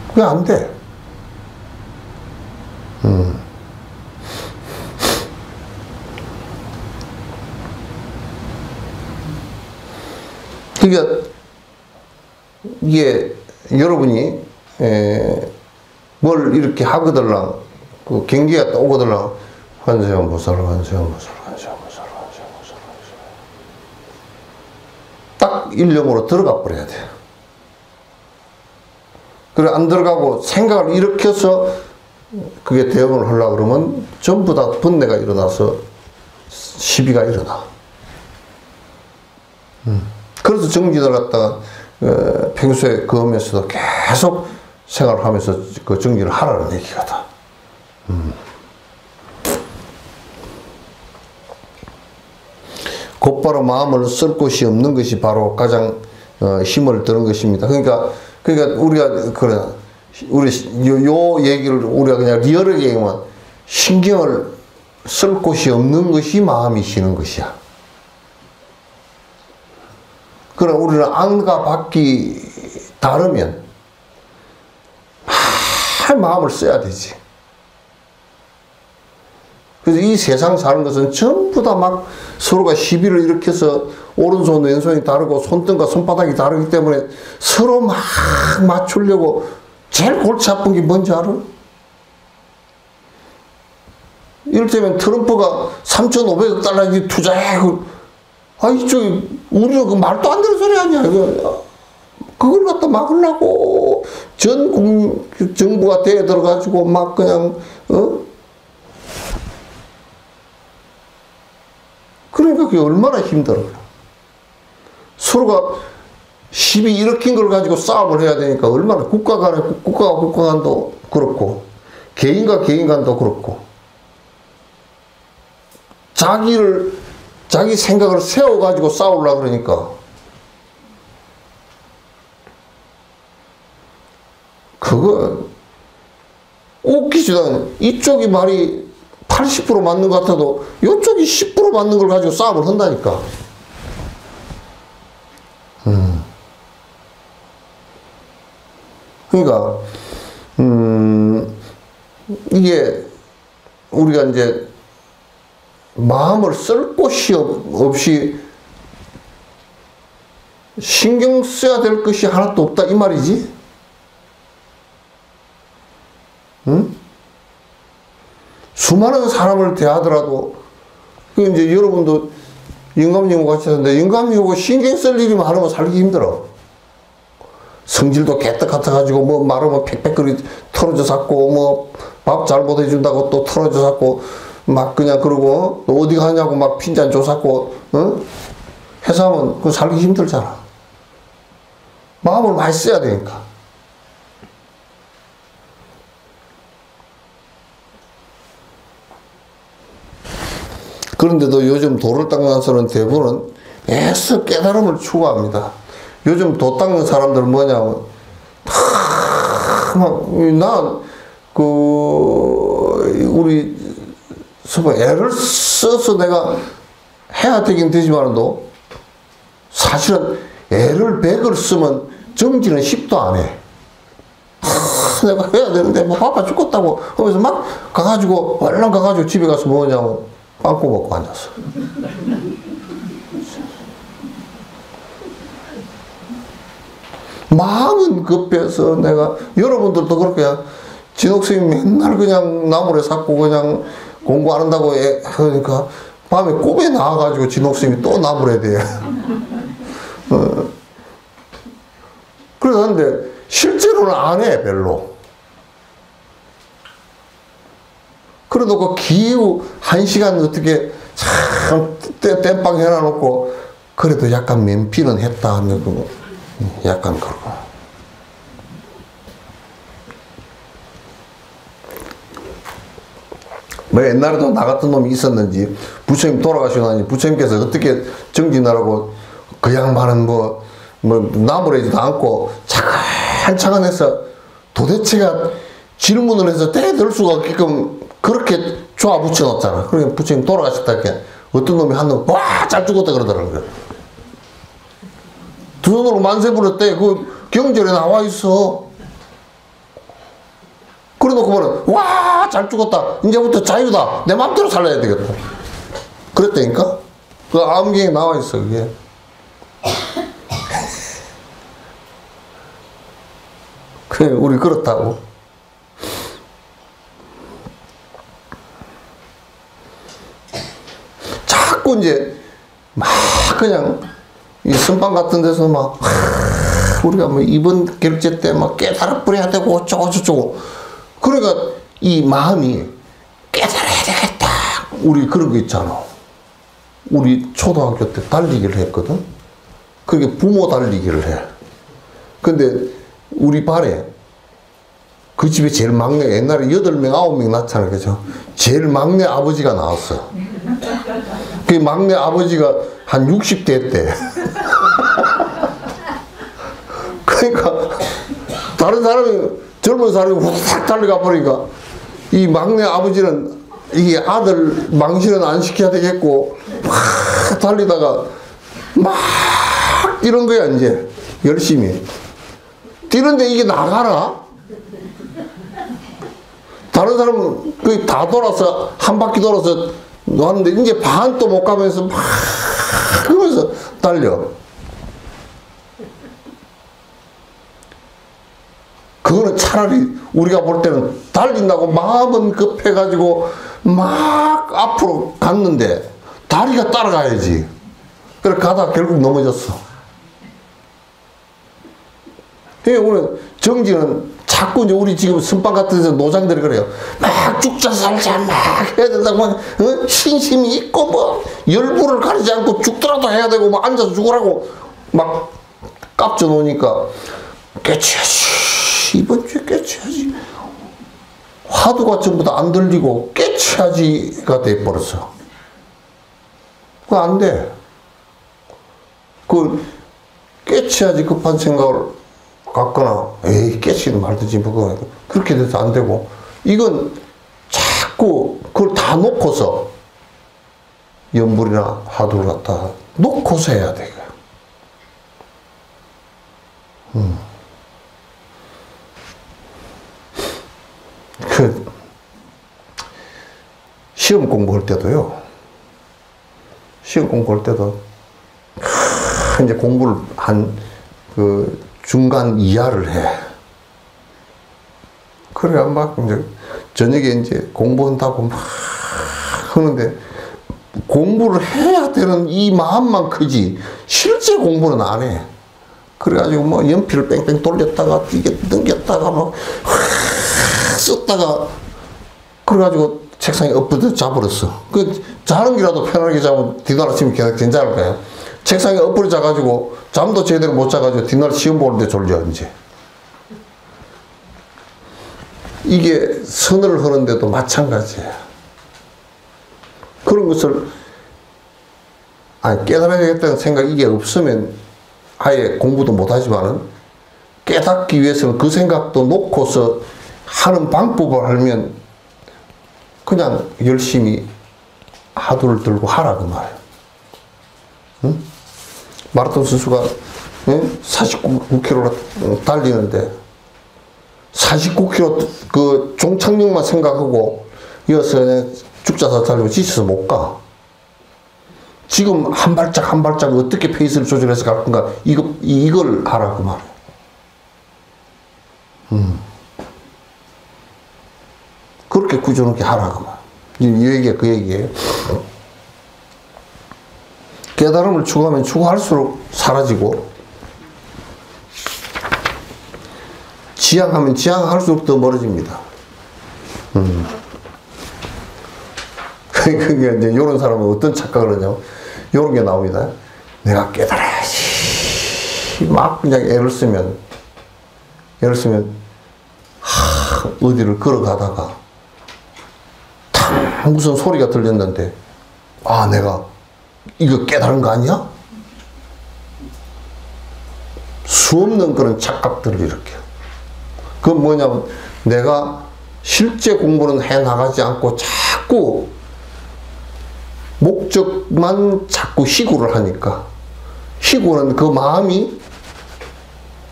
그게 안 돼. 그러니까 이게 여러분이 뭘 이렇게 하거들랑 그 경기가 또 오거들랑 환세음보살 딱 일념으로 들어가 버려야 돼요. 그래 안 들어가고 생각을 일으켜서 그게 대응을 하려고 그러면 전부 다 번뇌가 일어나서 시비가 일어나. 그래서 정진을 갖다가 평소에 그 하면서도 계속 생활을 하면서 그 정진을 하라는 얘기거든. 곧바로 마음을 쓸 곳이 없는 것이 바로 가장 힘을 드는 것입니다. 그러니까 우리가 그래 우리 요 얘기를 우리가 그냥 리얼하게 얘기하면 신경을 쓸 곳이 없는 것이 마음이 쉬는 것이야. 그러나 우리는 안과 밖이 다르면 마음을 써야 되지. 그래서 이 세상 사는 것은 전부 다 막 서로가 시비를 일으켜서 오른손 왼손이 다르고 손등과 손바닥이 다르기 때문에 서로 막 맞추려고 제일 골치 아픈 게 뭔지 알아? 이를테면 트럼프가 3,500억 달러 투자해. 이쪽이 우리는 그 말도 안 되는 소리 아니야. 그걸 갖다 막으려고 전 정부가 대에 들어가지고 막 그냥 그러니까 그게 얼마나 힘들어요. 서로가 시비 일으킨 걸 가지고 싸움을 해야 되니까 얼마나 국가 간도 그렇고 개인과 개인 간도 그렇고 자기 생각을 세워가지고 싸우려고 그러니까 그거 웃기지도 않아. 이쪽이 말이 80% 맞는 것 같아도 이쪽이 10% 맞는 걸 가지고 싸움을 한다니까. 그러니까 이게 우리가 이제 마음을 쓸 곳이 없이 신경 써야 될 것이 하나도 없다 이 말이지. 응? 수많은 사람을 대하더라도 그 이제 여러분도 영감님하고 같이 사는데 영감님하고 신경 쓸 일이 많으면 살기 힘들어. 성질도 개떡 같아가지고 뭐 말하면 팩팩거리 털어져 샀고 뭐 밥 잘못 해준다고 또 털어져 샀고 막 그냥 그러고 어디 가냐고 막 핀잔 줘샀고 해서 하면 그 살기 힘들잖아. 마음을 많이 써야 되니까. 그런데도 요즘 도를 닦는 사람은 대부분은 애써 깨달음을 추구합니다. 요즘 도 닦는 사람들은 뭐냐면 우리 애를 써서 내가 해야 되긴 되지만도 사실은 애를 100을 쓰면 정지는 10도 안 해. 내가 해야 되는데 뭐 바빠 죽겠다고 하면서 막 가가지고 얼른 가가지고 집에 가서 뭐냐면 빵꾸 먹고 앉았어. 마음은 급해서 내가 여러분들도 그렇게 진옥스님 맨날 그냥 나무래 샀고 그냥 공부 안 한다고 하니까 밤에 꿈에 나와가지고 진옥스님이 또 나무래 돼. 그러는데 실제로는 안 해 별로. 그래놓고 기후 1시간 어떻게 참 땜빵 해놔놓고 그래도 약간 면피는 했다 하면 약간 그러고. 뭐 옛날에도 나 같은 놈이 있었는지 부처님 돌아가시고 나니 부처님께서 어떻게 정진하라고 그 양반은 뭐 나무래지도 않고 차근차근 해서 도대체가 질문을 해서 대들 수가 없게끔 그렇게 조아 붙여 놓았잖아. 그러니까 부처님 돌아가셨다 할게 어떤 놈이 한 놈 와 잘 죽었다 그러더라고요. 두 손으로 만세 부렸대. 그 경전에 나와 있어. 그래 놓고 보면 와 잘 죽었다. 이제부터 자유다. 내 맘대로 살아야 되겠다. 그랬다니까? 그 암경에 나와 있어 그게. 우리 그렇다고. 자꾸 이제 막 그냥 이 선방 같은 데서 막 우리가 뭐 이번 결제 때 막 깨달아 버려야 되고 어쩌고 그러니까 이 마음이 깨달아야 되겠다. 우리 그런 거 있잖아. 우리 초등학교 때 달리기를 했거든. 그게 부모 달리기를 해. 근데 우리 반에 그 집에 제일 막내, 옛날에 8명, 9명 낳잖아. 그죠? 제일 막내 아버지가 나왔어. 그 막내 아버지가 한 60대 때. 그러니까 다른 사람이, 젊은 사람이 후딱 달려가 버리니까 이 막내 아버지는 이게 아들 망신은 안 시켜야 되겠고 막 달리다가 막 뛰는 거야. 이제 열심히 뛰는데 이게 나가라? 다른 사람은 거의 다 돌아서 한 바퀴 돌아서 놨는데 이제 반도 못 가면서 막 그러면서 달려. 그거는 차라리 우리가 볼 때는 달린다고 마음은 급해가지고 막 앞으로 갔는데 다리가 따라가야지. 그래 가다가 결국 넘어졌어. 오늘 정지는 자꾸 이제 우리 지금 선방 같은 데서 노장들이 그래요. 막 죽자 살자 막 해야 된다고 막 신심이 있고 뭐 열불을 가리지 않고 죽더라도 해야 되고 막 앉아서 죽으라고 막 깝져 놓으니까 깨쳐야지. 이번 주에 깨쳐야지. 화두가 전부 다 안 들리고 깨쳐야지가 돼버렸어. 그거 안 돼. 그 깨쳐야지 급한 생각을 갖거나 에이 깨치는 말든지 뭐 그렇게 돼서 안 되고 이건 자꾸 그걸 다 놓고서 염불이나 화두를 갖다 놓고서 해야 돼. 그 시험 공부할 때도요. 시험 공부할 때도 이제 공부를 한 그 중간 이하를 해. 그래야 막 이제 저녁에 이제 공부한다고 막 하는데 공부를 해야 되는 이 마음만 크지 실제 공부는 안 해. 그래가지고 뭐 연필을 뺑뺑 돌렸다가 이게 넘겼다가 막 썼다가 그래가지고 책상에 엎어져 자버렸어. 그 자는 기라도 편하게 자면 뒷날 아침에 괜찮을 거야. 책상에 엎어져 자가지고 잠도 제대로 못 자가지고 뒷날 시험 보는데 졸려 이제. 이게 선을 하는데도 마찬가지야. 그런 것을 깨달아야겠다는 생각이 이게 없으면 아예 공부도 못하지만은 깨닫기 위해서는 그 생각도 놓고서 하는 방법을 알면 그냥 열심히 화두를 들고 하라 그 말이야. 응? 마라톤 선수가 49km 달리는데 49km 그 종착역만 생각하고 이어서 죽자서 달리고 지쳐서 못 가. 지금 한 발짝 한 발짝 어떻게 페이스를 조절해서 갈 건가 이걸 하라 그 말이야. 그렇게 꾸준하게 하라 그 말. 이 얘기가 그 얘기예요. 깨달음을 추구하면 추구할수록 사라지고 지향하면 지향할수록 더 멀어집니다. 그게 이제 이런 사람은 어떤 착각을 하냐, 이런 게 나옵니다. 내가 깨달아야지. 막 그냥 애를 쓰면 어디를 걸어가다가 탕 무슨 소리가 들렸는데 내가 이거 깨달은 거 아니야? 수없는 그런 착각들을 일으켜. 그건 뭐냐면 내가 실제 공부는 해나가지 않고 자꾸 목적만 자꾸 희구를 하니까 희구는 그 마음이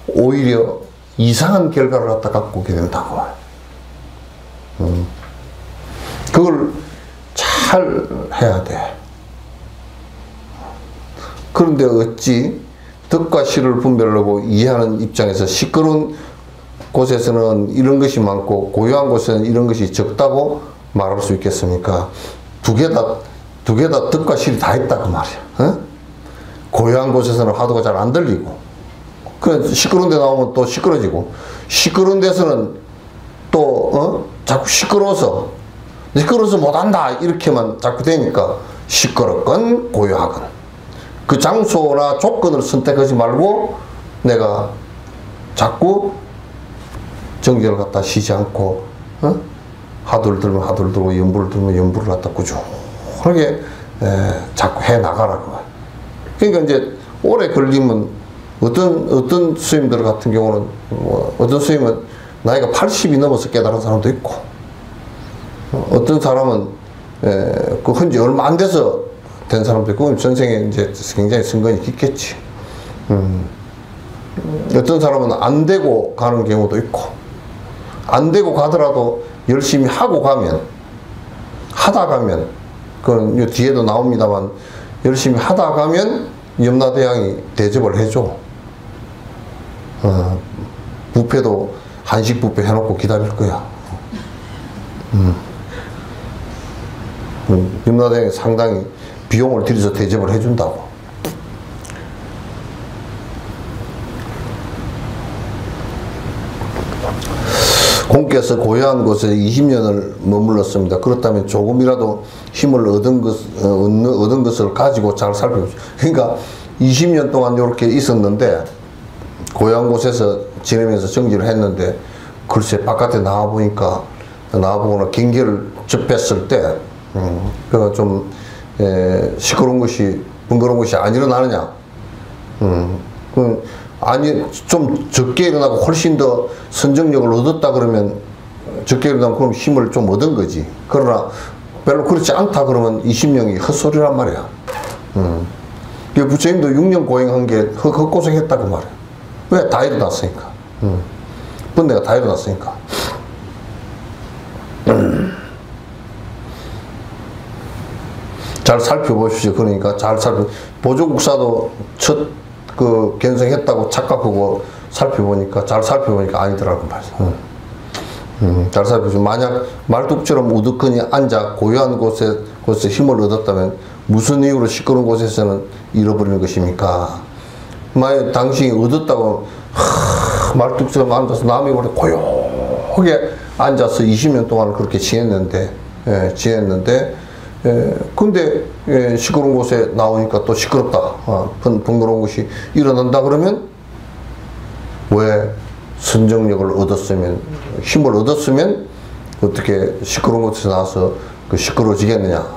오히려 이상한 결과를 갖다 갖고 오게 된다고 말이야. 그걸 잘 해야 돼. 그런데 어찌 덕과 실을 분별하고 이해하는 입장에서 시끄러운 곳에서는 이런 것이 많고 고요한 곳에는 이런 것이 적다고 말할 수 있겠습니까? 두 개 다 득과 실이 다 있다 그 말이야. 어? 고요한 곳에서는 화두가 잘 안 들리고, 그 시끄러운 데 나오면 또 시끄러지고, 시끄러운 데서는 또 자꾸 시끄러워서 못한다 이렇게만 자꾸 되니까 시끄럽건 고요하건 그 장소나 조건을 선택하지 말고 내가 자꾸 정결을 갖다 쉬지 않고 화두를 들면 화두를 들고 연부를 들면 연부를 갖다 꾸준하게 자꾸 해 나가라고. 그러니까 이제 오래 걸리면 어떤 스님들 같은 경우는 어떤 스님은 나이가 80이 넘어서 깨달은 사람도 있고, 어떤 사람은 그 헌지 얼마 안 돼서 된 사람도 있고, 전생에 이제 굉장히 선건이 깊겠지. 어떤 사람은 안 되고 가는 경우도 있고, 안 되고 가더라도 열심히 하고 가면, 하다 가면, 그건 뒤에도 나옵니다만, 열심히 하다 가면 염라대왕이 대접을 해줘. 뷔페도 한식 뷔페 해놓고 기다릴 거야. 염라대왕이 상당히 비용을 들여서 대접을 해준다고. 공께서 고요한 곳에 20년을 머물렀습니다. 그렇다면 조금이라도 힘을 얻은 것을 가지고 잘 살펴보죠. 그러니까 20년 동안 이렇게 있었는데, 고요한 곳에서 지내면서 정지를 했는데, 글쎄 바깥에 나와보거나 경계를 접했을 때, 그가 좀 시끄러운 것이, 번거로운 것이 안 일어나느냐. 아니, 좀 적게 일어나고 훨씬 더 선정력을 얻었다 그러면, 적게 일어나면 그럼 힘을 좀 얻은 거지. 그러나 별로 그렇지 않다 그러면 20년이 헛소리란 말이야. 부처님도 6년 고행한 게 헛고생했다 그 말이야. 왜? 다 일어났으니까. 번뇌가 다 일어났으니까. 잘 살펴보십시오. 그러니까 보조국사도 첫 견성했다고 착각하고 잘 살펴보니까 아니더라고 말이야. 잘 살펴보시면, 만약 말뚝처럼 우두커니 앉아 고요한 곳에서 힘을 얻었다면 무슨 이유로 시끄러운 곳에서는 잃어버리는 것입니까? 만약 당신이 얻었다고 말뚝처럼 앉아서 남이 보다 고요하게 앉아서 20년 동안 그렇게 지냈는데 근데 시끄러운 곳에 나오니까 또 시끄럽다, 번거로운 것이 일어난다 그러면, 왜 선정력을 얻었으면, 힘을 얻었으면 어떻게 시끄러운 곳에서 나와서 시끄러워지겠느냐,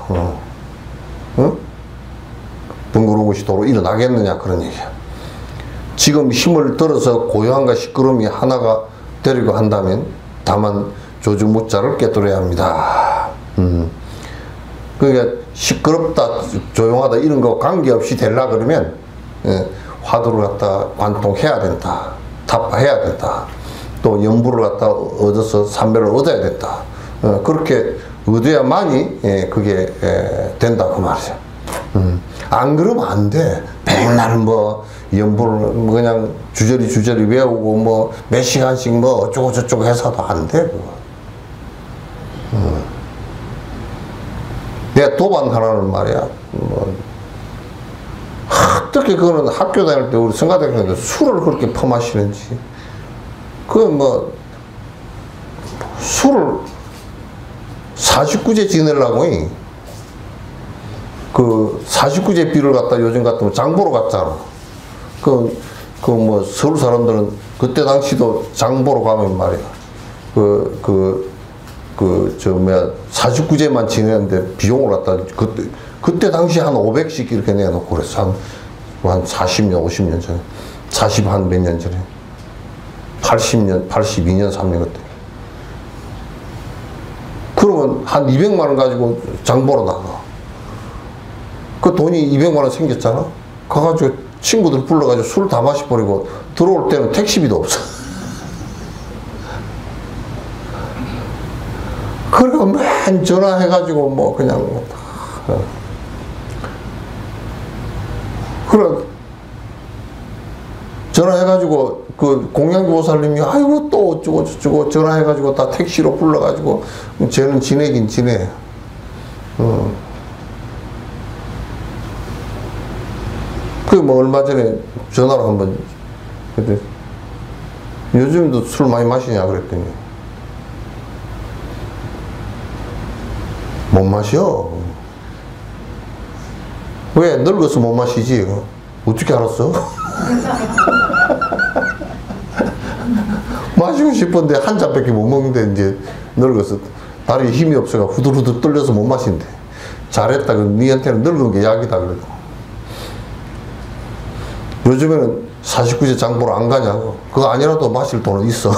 번거로운 것이 도로 일어나겠느냐, 그런 얘기야. 지금 힘을 들어서 고요함과 시끄러움이 하나가 되려고 한다면 다만 조주무자를 깨뜨려야 합니다. 그러니까 시끄럽다, 조용하다 이런 거 관계없이 되려 그러면 화두를 갖다 관통해야 된다, 타파해야 된다, 또 연부를 갖다 얻어서 삼배를 얻어야 된다. 그렇게 얻어야만이 그게 된다 그 말이죠. 안 그러면 안 돼. 맨날 연부를 그냥 주저리 외우고 몇 시간씩 어쩌고 저쩌고 해서도 안 돼. 내가 도반하라는 말이야. 어떻게 그거는 학교 다닐 때 우리 성가대학교인데 술을 그렇게 퍼마시는지. 술을 49제 지내려고, 49제 비를 갖다 요즘 같으면 장보러 갔잖아. 서울 사람들은 그때 당시도 장보러 가면 말이야. 49제만 지내는데 비용을 갖다, 그때 당시 한 500씩 이렇게 내놓고 그랬어. 한 40년, 50년 전에. 40 한 몇 년 전에. 80년, 82년, 3년 그때. 그러면 한 200만원 가지고 장 보러 나가. 그 돈이 200만원 생겼잖아? 가가지고 친구들 불러가지고 술 다 마셔버리고 들어올 때는 택시비도 없어. 그리고 맨 전화해가지고 그냥 전화해가지고 그 공양교사님이 아이고 또 어쩌고 저쩌고 전화해가지고 다 택시로 불러가지고 쟤는 지내긴 지내. 그 뭐 얼마 전에 전화로 한번 그때 요즘도 술 많이 마시냐 그랬더니 못 마셔. 왜? 늙어서 못 마시지. 어떻게 알았어? 마시고 싶은데 한 잔밖에 못 먹는데 이제 늙어서 다리에 힘이 없어가 후들후들 떨려서 못 마신대. 잘했다. 니한테는 늙은 게 약이다. 그러고. 요즘에는 49세 장 보러 안 가냐고. 그거 아니라도 마실 돈은 있어.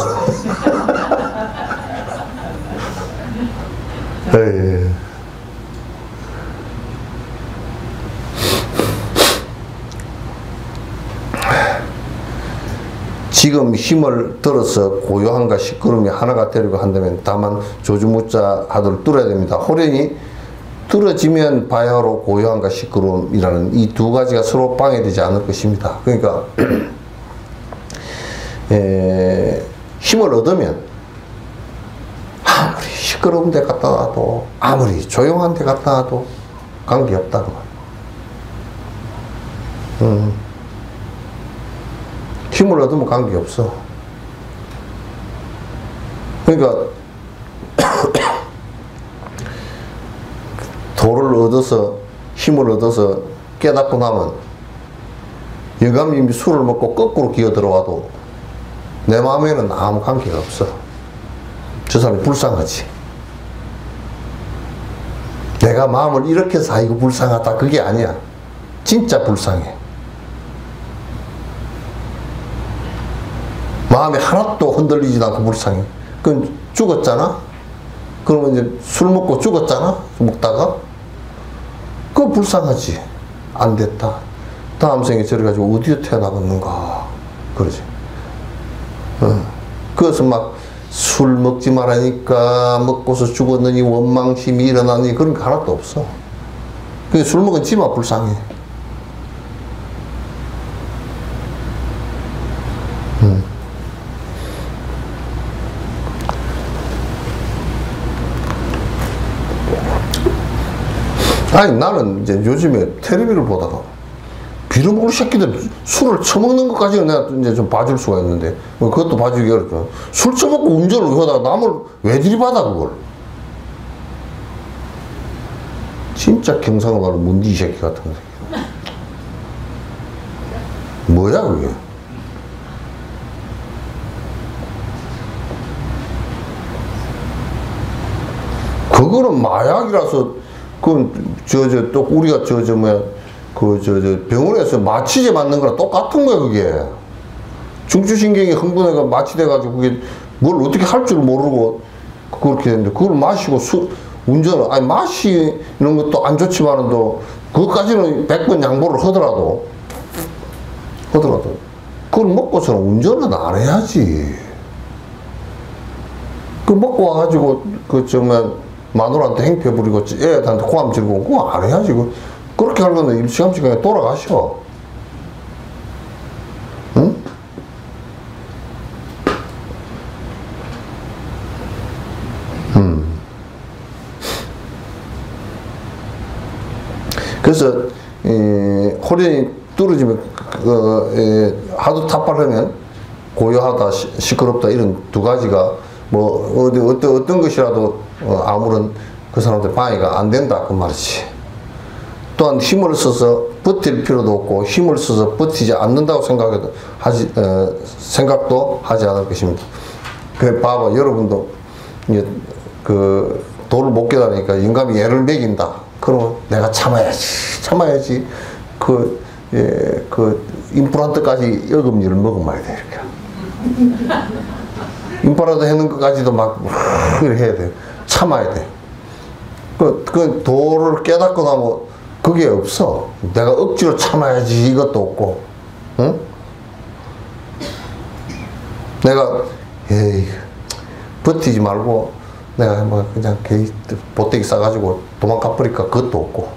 에이. 지금 힘을 들어서 고요함과 시끄러움이 하나가 되려고 한다면 다만 조주무자 하도를 뚫어야 됩니다. 호련이 뚫어지면 바야흐로 고요함과 시끄러움이라는 이 두 가지가 서로 방해되지 않을 것입니다. 그러니까 힘을 얻으면 아무리 시끄러운 데 갖다 놔도 아무리 조용한 데 갖다 놔도 관계없다는 거예요. 힘을 얻으면 관계없어. 그러니까 도를 얻어서 힘을 얻어서 깨닫고 나면 영감님이 술을 먹고 거꾸로 기어 들어와도 내 마음에는 아무 관계가 없어. 저 사람이 불쌍하지. 내가 마음을 이렇게 해서 아이고 불쌍하다 그게 아니야. 진짜 불쌍해. 마음이 하나도 흔들리지 않고 불쌍해. 그건 죽었잖아? 그러면 이제 술 먹고 죽었잖아? 먹다가? 그거 불쌍하지. 안 됐다. 다음 생에 저래가지고 어디에 태어나겠는가. 그러지. 그것은 막 술 먹지 말라니까 먹고서 죽었느니 원망심이 일어나니 그런 게 하나도 없어. 그게 술 먹은 지만 불쌍해. 아니 나는 이제 요즘에 텔레비를 보다가 빌어먹을 새끼들 술을 처먹는 것까지는 내가 이제 좀 봐줄 수가 있는데 뭐 그것도 봐주기 어렵죠. 술 처먹고 운전을 하다가 남을 왜 들이받아 그걸. 진짜 경상을 가는 문디 새끼 같은 새끼. 뭐야 그게. 그거는 마약이라서 그건 또 우리가 병원에서 마취제 맞는 거랑 똑같은 거야 그게. 중추신경이 흥분해가 마취돼가지고 그게 뭘 어떻게 할 줄 모르고 그렇게 되는데 그걸 마시고 운전을 아니 마시는 것도 안 좋지만은 또 그것까지는 100번 양보를 하더라도 그걸 먹고서는 운전은 안 해야지. 그 먹고 와가지고 마누라한테 행패 부리고 애한테 고함 지르고 그거 안 해야지. 그렇게 하려면 일시감치가 돌아가셔. 응? 그래서 호련이 뚫어지면 하도 탑바르면 고요하다 시끄럽다 이런 두 가지가 뭐 어떤 것이라도 아무런 그 사람한테 방해가 안 된다 그 말이지. 또한 힘을 써서 버틸 필요도 없고 힘을 써서 버티지 않는다고 생각도 하지 않을 것입니다. 그래 봐봐 여러분도 이제 그 도를 못 깨달으니까 영감이 애를 먹인다. 그러면 내가 참아야지. 그 임플란트까지 여금니를 먹은 말이야 이렇게. 임플란트 해놓은 것까지도 막 이렇게 해야 돼. 참아야 돼. 그 도를 깨닫고 나면 그게 없어. 내가 억지로 참아야지 이것도 없고, 응? 내가 에이 버티지 말고 내가 뭐 그냥 보태기 싸가지고 도망가 버릴까 그것도 없고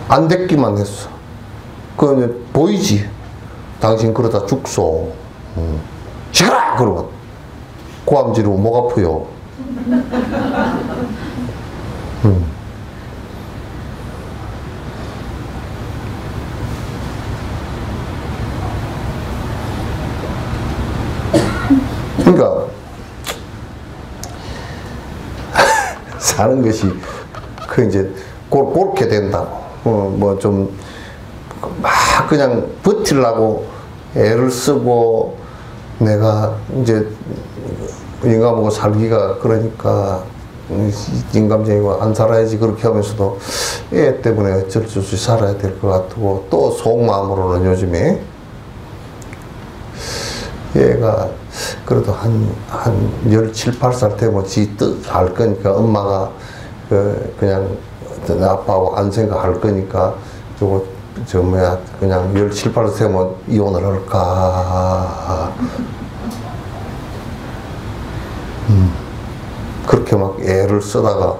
안 됐기만 했어. 그 보이지. 당신 그러다 죽소. 시끄라! 그러고 고함지로 목 아프요. 그러니까 사는 것이 그 이제 그렇게 된다고. 뭐 좀 막 그냥 버틸라고 애를 쓰고 내가 이제 인간하고 살기가 그러니까 인감쟁이고 안 살아야지 그렇게 하면서도 애 때문에 어쩔 수 없이 살아야 될 것 같고 또 속마음으로는 요즘에 얘가 그래도 한 17, 18살 되면 지 뜻 알 거니까 엄마가 그냥 아빠하고 안 생각할 거니까 저 뭐야 그냥 17, 18살 되면 이혼을 할까. 그렇게 막 애를 쓰다가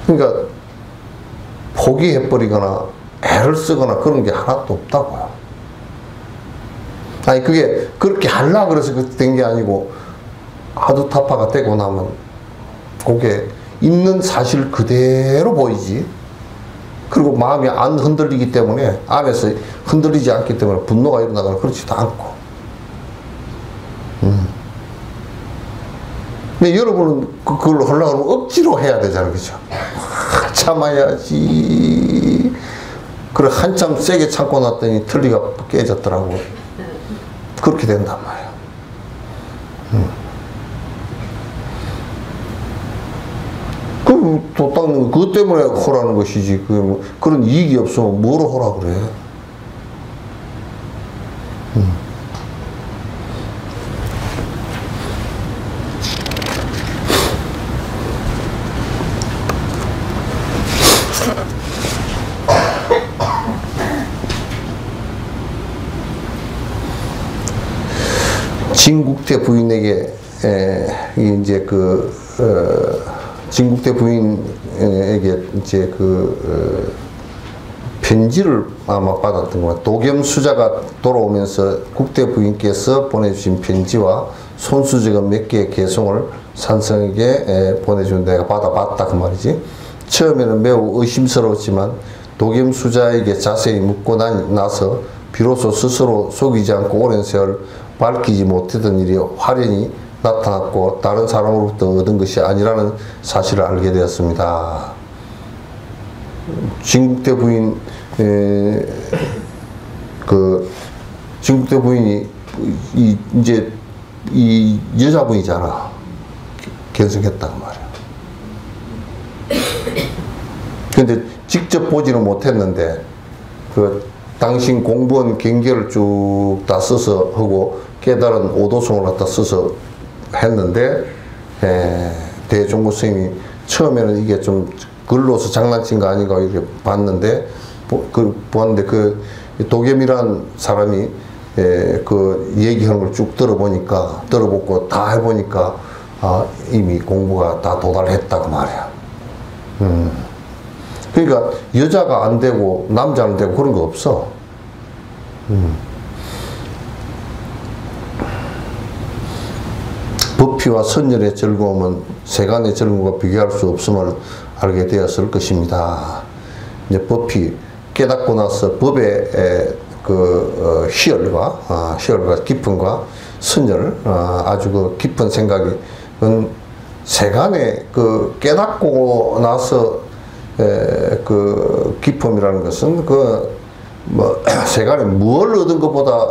그러니까 포기해버리거나 애를 쓰거나 그런 게 하나도 없다고요. 아니 그게 그렇게 하려고 그래서 된 게 아니고 하도 타파가 되고 나면 그게 있는 사실 그대로 보이지. 그리고 마음이 안 흔들리기 때문에 안에서 흔들리지 않기 때문에 분노가 일어나거나 그렇지도 않고. 근데 여러분은 그걸로 하려고 하면 억지로 해야 되잖아요. 그죠? 참아야지. 그래 한참 세게 참고 났더니 틀니가 깨졌더라고. 그렇게 된단 말이에요. 그럼 돈 닦는 거 그것 때문에 호라는 것이지. 그런 이익이 없으면 뭐로 호라 그래. 진국태 부인에게 이제 진국태 부인에게 이제 편지를 아마 받았던 것 같아요. 도겸수자가 돌아오면서 국태 부인께서 보내주신 편지와 손수저가 몇 개의 개송을 산성에게 보내준 내가 받아봤다 그 말이지. 처음에는 매우 의심스러웠지만 도겸수자에게 자세히 묻고 나서 비로소 스스로 속이지 않고 오랜 세월 밝히지 못했던 일이 화련히 나타났고 다른 사람으로부터 얻은 것이 아니라는 사실을 알게 되었습니다. 진국태 부인 진국태 부인이 이제 이 여자분이잖아. 견성했단 말이야. 근데 직접 보지는 못했는데 당신 공부한 경계를 쭉 다 써서 하고 깨달은 오도송을 갖다 써서 했는데 대종고 스님이 처음에는 이게 좀 글로서 장난친 거 아닌가 이렇게 봤는데 보았는데 도겸이란 사람이 얘기하는 걸 쭉 들어보고 다 해보니까 이미 공부가 다 도달했다 그 말이야. 그러니까 여자가 안 되고 남자 안 되고 그런 거 없어. 법피와 선열의 즐거움은 세간의 즐거움과 비교할 수 없음을 알게 되었을 것입니다. 이제 법피 깨닫고 나서 법의 희열과 깊음과 선열, 아주 깊은 생각이 세간의 깨닫고 나서 기쁨이라는 것은 세간에 뭘 얻은 것보다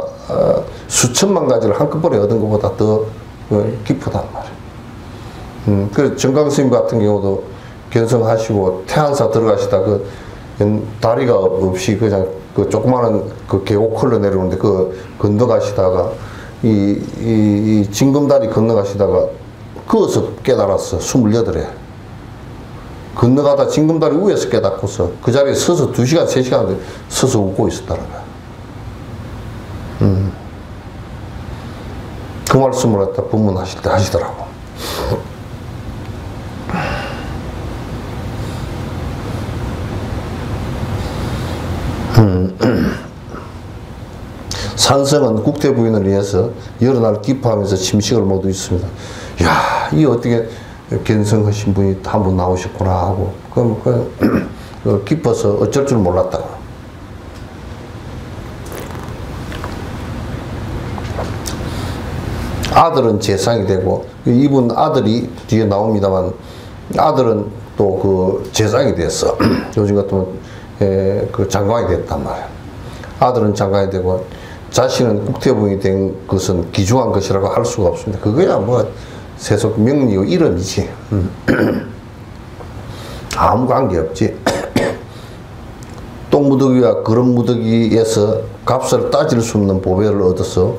수천만 가지를 한꺼번에 얻은 것보다 더 기쁘단 말이에요. 그 정강스님 같은 경우도 견성하시고 태안사 들어가시다 다리가 없이 그냥 조그마한 계곡 흘러내려오는데 건너가시다가 이 징검다리 건너가시다가 그어서 깨달았어. 28에. 건너가다 징검다리 위에서 깨닫고서 그 자리에 서서 2시간, 3시간 서서 웃고 있었다는 거야. 그 말씀을 갖다 법문하실 때 하시더라고. 산성은 국태 부인을 위해서 여러 날 기뻐하면서 침식을 모두 있습니다. 야, 이 어떻게 견성하신 분이 한 분 나오셨구나 하고 기뻐서 어쩔 줄 몰랐다. 아들은 재상이 되고, 이분 아들이 뒤에 나옵니다만 아들은 또 그 재상이 됐어. 요즘 같으면 그 장관이 됐단 말이야. 아들은 장관이 되고 자신은 국태부인이 된 것은 귀중한 것이라고 할 수가 없습니다. 그거야 뭐 세속 명리의 이름이지. 아무 관계 없지. 똥무더기와 그릇무더기에서 값을 따질 수 없는 보배를 얻어서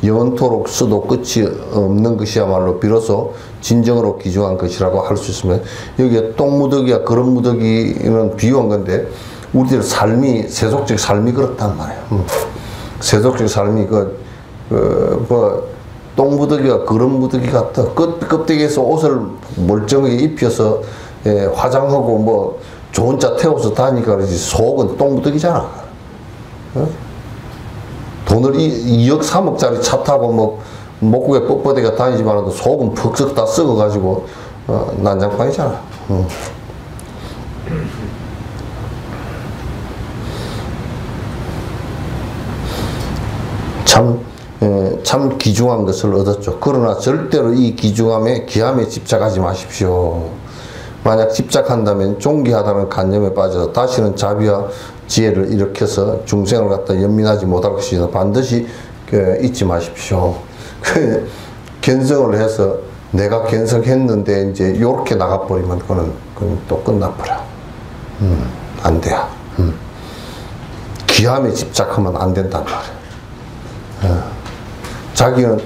영원토록 써도 끝이 없는 것이야말로 비로소 진정으로 귀중한 것이라고 할 수 있으면, 여기에 똥무더기와 그릇무더기는 비유한 건데 우리들 삶이, 세속적 삶이 그렇단 말이야. 세속적 삶이 똥무더기와 그릇무더기 같아. 껍데기에서 옷을 멀쩡하게 입혀서 화장하고 뭐 좋은 차 태워서 다니까 그러지, 속은 똥무더기잖아. 돈을 2억 3억짜리 차 타고 뭐 목국에 뻣뻣하게 다니지만 속은 퍽썩 다 썩어가지고 난장판이잖아. 참 귀중한 것을 얻었죠. 그러나 절대로 이 귀중함에 귀함에 집착하지 마십시오. 만약 집착한다면 존귀하다는 관념에 빠져서 다시는 자비와 지혜를 일으켜서 중생을 갖다 연민하지 못할 것이다. 반드시 잊지 마십시오. 견성을 해서 내가 견성했는데 이제 요렇게 나가버리면 그건 또 끝나버려. 안 돼. 귀함에 집착하면 안 된단 말이야. 자기는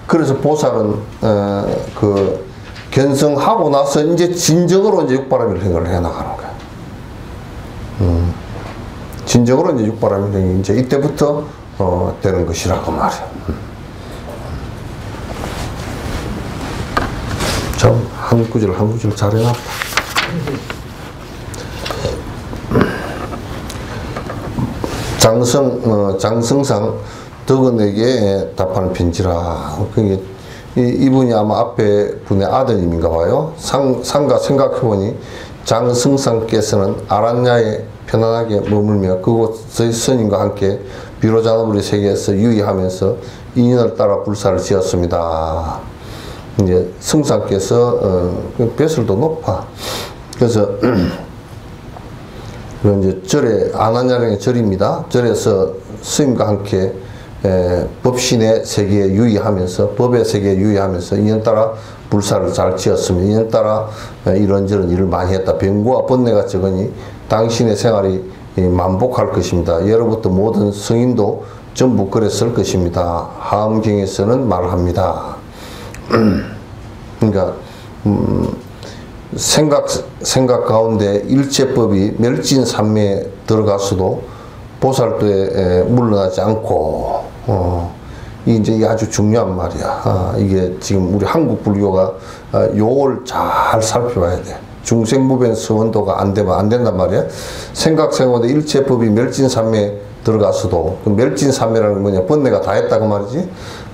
그래서 보살은 그 견성하고 나서 이제 진정으로 이제 육바람일 행을 해 나가는 거야. 진정으로 이제 육바람일 행이 이제 이때부터 되는 것이라고 말이야. 참 한 구절 한 구절 잘 해놨다. 장성상 덕원에게 답하는 편지라. 이분이 아마 앞에 분의 아드님인가 봐요. 상가 생각해보니 장승상께서는 아란야에 편안하게 머물며 그곳의 스님과 함께 비로자나불이 세계에서 유의하면서 인연을 따라 불사를 지었습니다. 이제 승상께서 뱃을도 높아. 그래서 이제 절에, 아란야령의 절입니다. 절에서 스님과 함께 법신의 세계에 유의하면서, 법의 세계에 유의하면서 인연 따라 불사를 잘 지었습니다. 인연 따라 이런저런 일을 많이 했다. 병고와 번뇌가 적으니 당신의 생활이 만복할 것입니다. 예로부터 모든 성인도 전부 그랬을 것입니다. 하엄경에서는 말합니다. 그러니까 생각 가운데 일체법이 멸진산매에 들어가서도 보살도에 물러나지 않고, 이제 아주 중요한 말이야. 이게 지금 우리 한국 불교가 요걸 잘 살펴봐야 돼. 중생무변 서원도가 안 되면 안 된단 말이야. 생각생활에 일체법이 멸진산매에 들어가서도, 그 멸진산매라는 건 뭐냐, 번뇌가 다 했다 그 말이지.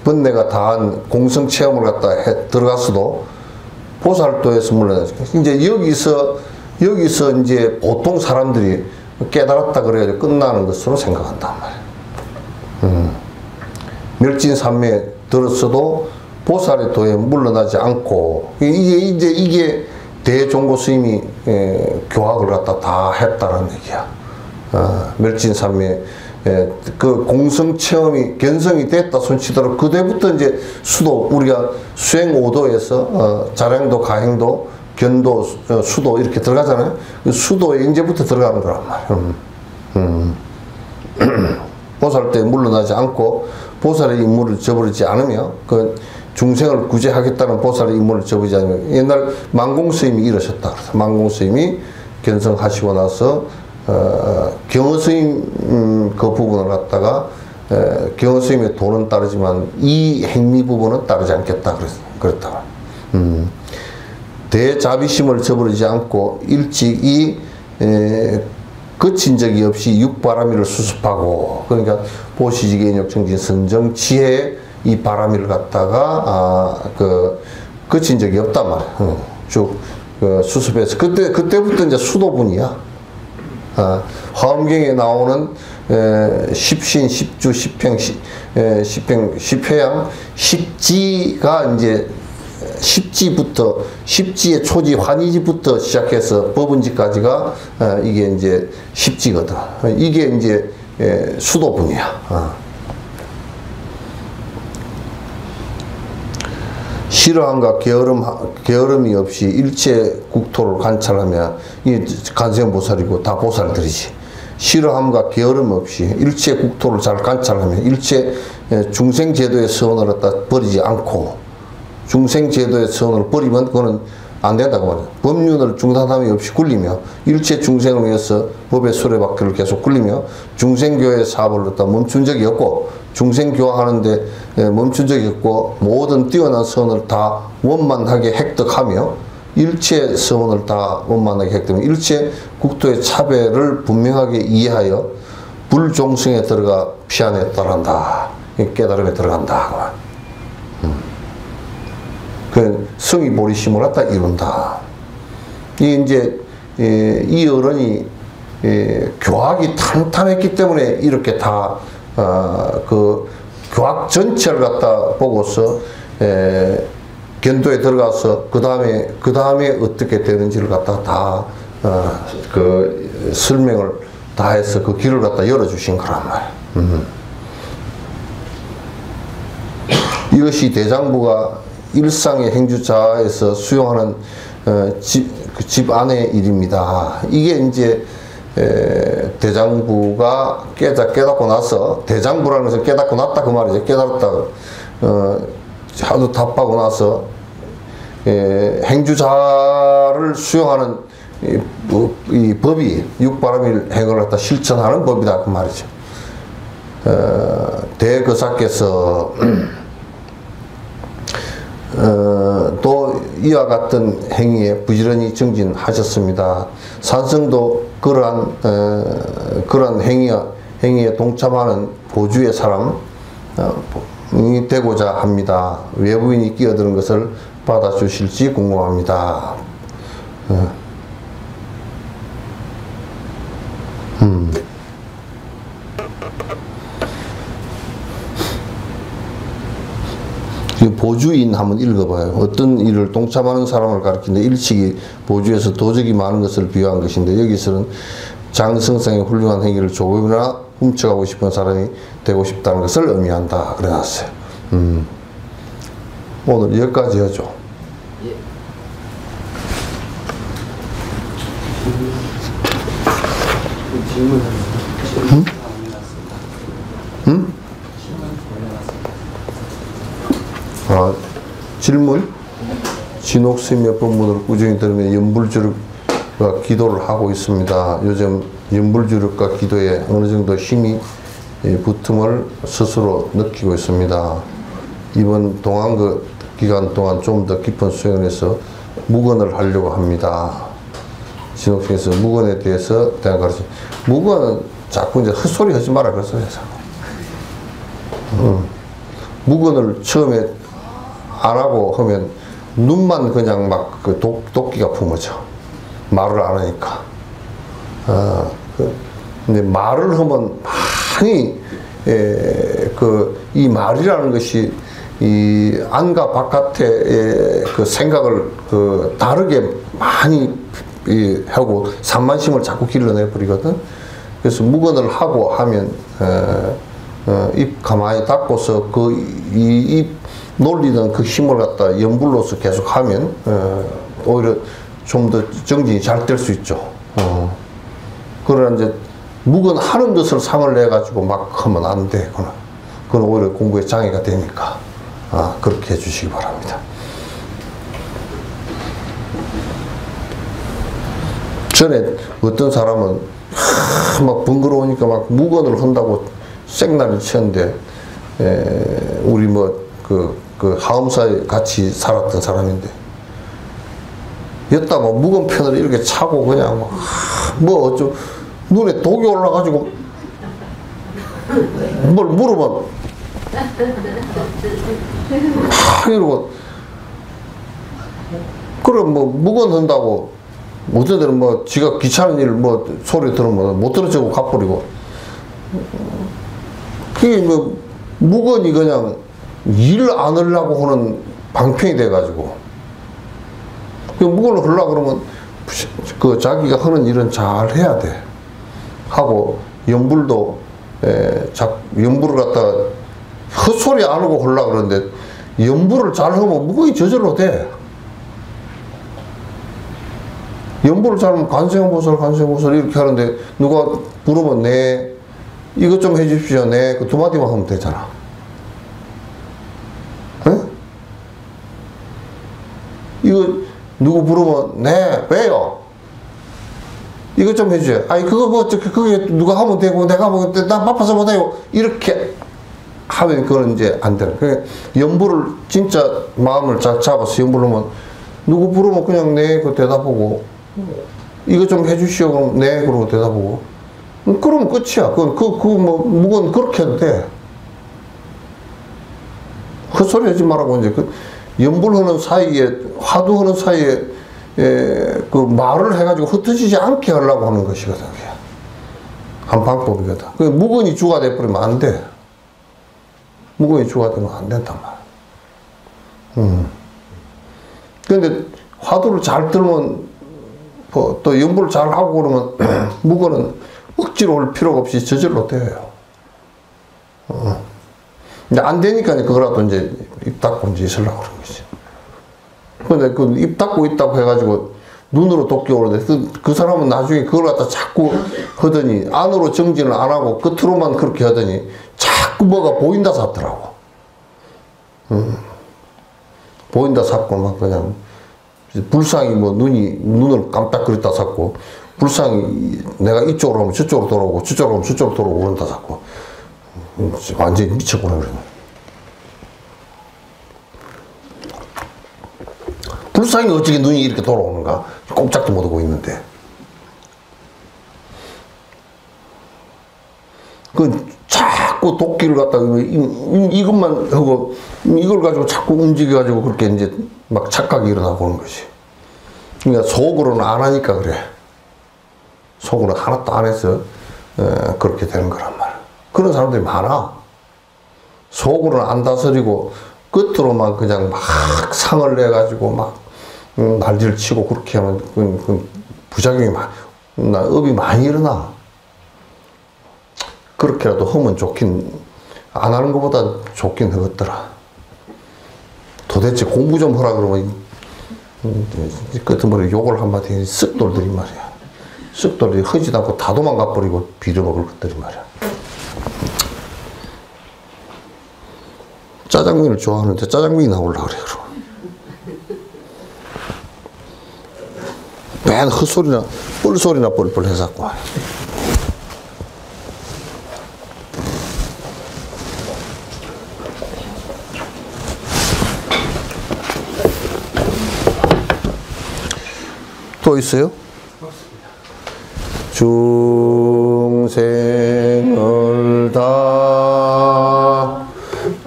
번뇌가 다 한 공성체험을 갖다 들어가서도 보살도에서 물러나지. 이제 여기서 이제 보통 사람들이 깨달았다 그래야 끝나는 것으로 생각한단 말이야. 멸진산매에 들었어도 보살의 도에 물러나지 않고, 이게 대종고 스님이 교학을 갖다 다 했다는 얘기야. 멸진산매 그 공성 체험이 견성이 됐다 손치더라도 그때부터 이제 수도, 우리가 수행 5도에서 자량도, 가행도, 견도, 수도 이렇게 들어가잖아요. 그 수도에 이제부터 들어가는 거란 말이에요. 보살 때 물러나지 않고 보살의 임무를 저버리지 않으며, 그 중생을 구제하겠다는 보살의 임무를 저버리지 않으며, 옛날 만공스님이 이러셨다. 만공스님이 견성하시고 나서 경허스님 그 부분을 갖다가 경허스님의 도는 따르지만 이 행위 부분은 따르지 않겠다 그랬다. 대자비심을 저버리지 않고 일찍이 거친 적이 없이 육바라밀을 수습하고, 그러니까 보시지개인욕 정진 선정 지혜에 이 바라밀을 갖다가 거친 적이 없단 말이야. 쭉 수습해서 그때부터 이제 수도분이야. 화엄경에 나오는 십신, 십주, 십회양, 십지가 이제 십지의 초지 환희지부터 시작해서 법은지까지가 이게 이제 십지거든. 이게 이제 수도분이야. 싫어함과 게으름이 없이 일체 국토를 관찰하며, 이게 관세음보살이고 다 보살들이지. 싫어함과 게으름 없이 일체 국토를 잘 관찰하며 일체 중생제도의 서원을 갖다 버리지 않고, 중생제도의 서원을 버리면 그거는 안 된다고 말이야. 법륜을 중단함이 없이 굴리며 일체 중생을 위해서 법의 수레바퀴를 계속 굴리며 중생교회 사업을 갖다 멈춘 적이 없고, 중생교화하는데 멈춘 적이 없고, 모든 뛰어난 서원을 다 원만하게 획득하며 일체 서원을 다 원만하게 획득하며 일체 국토의 차별을 분명하게 이해하여 불종성에 들어가 피안에 따른다. 깨달음에 들어간다. 그 성이 보리심을 갖다 이룬다. 이 어른이 교학이 탄탄했기 때문에 이렇게 다 그 교학 전체를 갖다 보고서 견도에 들어가서 그 다음에 어떻게 되는지를 갖다 다 그 설명을 다 해서 그 길을 갖다 열어주신 거란 말이야. 이것이 대장부가 일상의 행주자에서 수용하는 집 안의 일입니다. 이게 이제 대장부가 깨닫고 나서, 대장부라는 것은 깨닫고 났다 그 말이죠. 깨닫다 하도 답하고 나서 행주자를 수용하는 이 법이 육바라밀 행을 갖다 실천하는 법이다 그 말이죠. 대거사께서 또 이와 같은 행위에 부지런히 정진하셨습니다. 산성도 그러한 행위에 동참하는 보주의 사람이 되고자 합니다. 외부인이 끼어드는 것을 받아주실지 궁금합니다. 보주인 한번 읽어봐요. 어떤 일을 동참하는 사람을 가리키는데 일찍이 보주에서 도적이 많은 것을 비유한 것인데, 여기서는 장성상의 훌륭한 행위를 조금이나 훔쳐가고 싶은 사람이 되고 싶다는 것을 의미한다 그래놨어요. 오늘 여기까지 하죠. 예. 질문 질문? 진옥스님의 법문을 꾸준히 들으며 연불주력과 기도를 하고 있습니다. 요즘 연불주력과 기도에 어느 정도 힘이 붙음을 스스로 느끼고 있습니다. 이번 동안그 기간 동안 좀 더 깊은 수행을 해서 묵언을 하려고 합니다. 진옥스님께서 묵언에 대해서 내가 가르쳐, 묵언은 자꾸 이제 헛소리 하지 마라 그랬어요. 묵언을 처음에 안 하고 하면 눈만 그냥 막 그 도끼가 품어져. 말을 안 하니까. 근데 말을 하면 많이, 이 말이라는 것이 이 안과 바깥의 그 생각을 다르게 많이 하고 산만심을 자꾸 길러내 버리거든. 그래서 묵언을 하고 하면, 입 가만히 닫고서 입 놀리던 그 힘을 갖다 연불로서 계속 하면 오히려 좀 더 정진이 잘 될 수 있죠. 그러나 이제 묵언하는 것을 상을 내 가지고 막 하면 안 돼. 그건 오히려 공부에 장애가 되니까 그렇게 해주시기 바랍니다. 전에 어떤 사람은 막 번거로우니까 막 묵언을 한다고 생날을 쳤는데, 우리 그 하엄사에 같이 살았던 사람인데, 여따 묵언편을 이렇게 차고 그냥 눈에 독이 올라가지고 뭘 물으면 이러고 그럼 뭐 묵언한다고 어떤 데는 뭐 지가 귀찮은 일 뭐 소리 들으면 못 들어주고 가버리고 그게 뭐 묵언이 그냥 일 안 하려고 하는 방편이 돼가지고 그 묵언을 하려고 그러면 그 자기가 하는 일은 잘 해야 돼 하고 연불도 연불을 갖다가 헛소리 안 하고 하려고 그러는데 연불을 잘 하면 묵언이 저절로 돼. 연불을 잘하면 간생보살 이렇게 하는데 누가 부르면 네 이것 좀 해주십시오 네 그 두 마디만 하면 되잖아. 에? 이거 누구 부르면 네 왜요? 이것 좀 해줘요. 아니 그거 뭐 그게 누가 하면 되고 내가 뭐 나 바빠서 못해요 이렇게 하면 그건 이제 안 되는. 그러니까 연불을 진짜 마음을 잘 잡아서 연불하면 누구 부르면 그냥 네 그 대답하고 이거 좀 해주시오 그럼 네 그러고 대답하고 그러면 끝이야. 그건 뭐 묵은 그렇게 해도 돼. 헛소리 하지 말라고 이제 그 연불하는 사이에 화두하는 사이에 그 말을 해가지고 흩어지지 않게 하려고 하는 것이거든. 한 방법이거든. 그 묵은이 주가 돼버리면 안 돼. 묵은이 주가 되면 안 된단 말이야. 근데 화두를 잘 들으면 뭐 또 연불을 잘 하고 그러면 묵은은 억지로 올 필요가 없이 저절로 돼요. 이제 안 되니까 그거라도 이제 입 닫고 이제 있으려고 그런 거지. 근데 그 입 닫고 있다고 해가지고 눈으로 도끼 오는데 그 사람은 나중에 그걸 갖다 자꾸 하더니 안으로 정진을 안 하고 끝으로만 그렇게 하더니 자꾸 뭐가 보인다 샀더라고. 보인다 샀고 막 그냥 불상이 뭐 눈을 깜빡거렸다 샀고 불상이 내가 이쪽으로 가면 저쪽으로 돌아오고 저쪽으로 가면 저쪽으로 돌아오고 그런다 샀고 완전히 미쳤구나 그래. 불상이 어떻게 눈이 이렇게 돌아오는가 꼼짝도 못하고 있는데 그 자꾸 도끼를 갖다가 이것만 하고 이걸 가지고 자꾸 움직여가지고 그렇게 이제 막 착각이 일어나고 그런 것이. 그러니까 속으로는 안 하니까 그래. 속으로 하나도 안 해서 그렇게 되는 거란 말이야. 그런 사람들이 많아. 속으로는 안 다스리고 끝으로만 그냥 막 상을 내가지고 막 난리를 치고 그렇게 하면 그 부작용이 업이 많이 일어나. 그렇게라도 하면 좋긴 안 하는 것보다 좋긴 하겠더라. 도대체 공부 좀 하라 그러면 끝머리 욕을 한마디 쓱 돌더니 말이야. 쓱 돌더니 허지도 않고 다 도망가 버리고 빌어먹을 것들이 말이야. 짜장면을 좋아하는데 짜장면이 나오려고 그래. 맨 헛소리나 뻘소리나 뻘뻘 해갖고 또 있어요? 중생을 다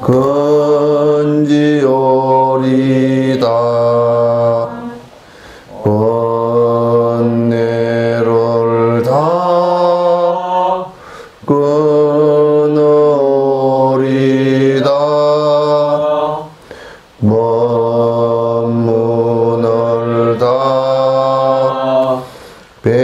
건지오리다 번뇌를 다 끊으리다 법문을 다 배우리다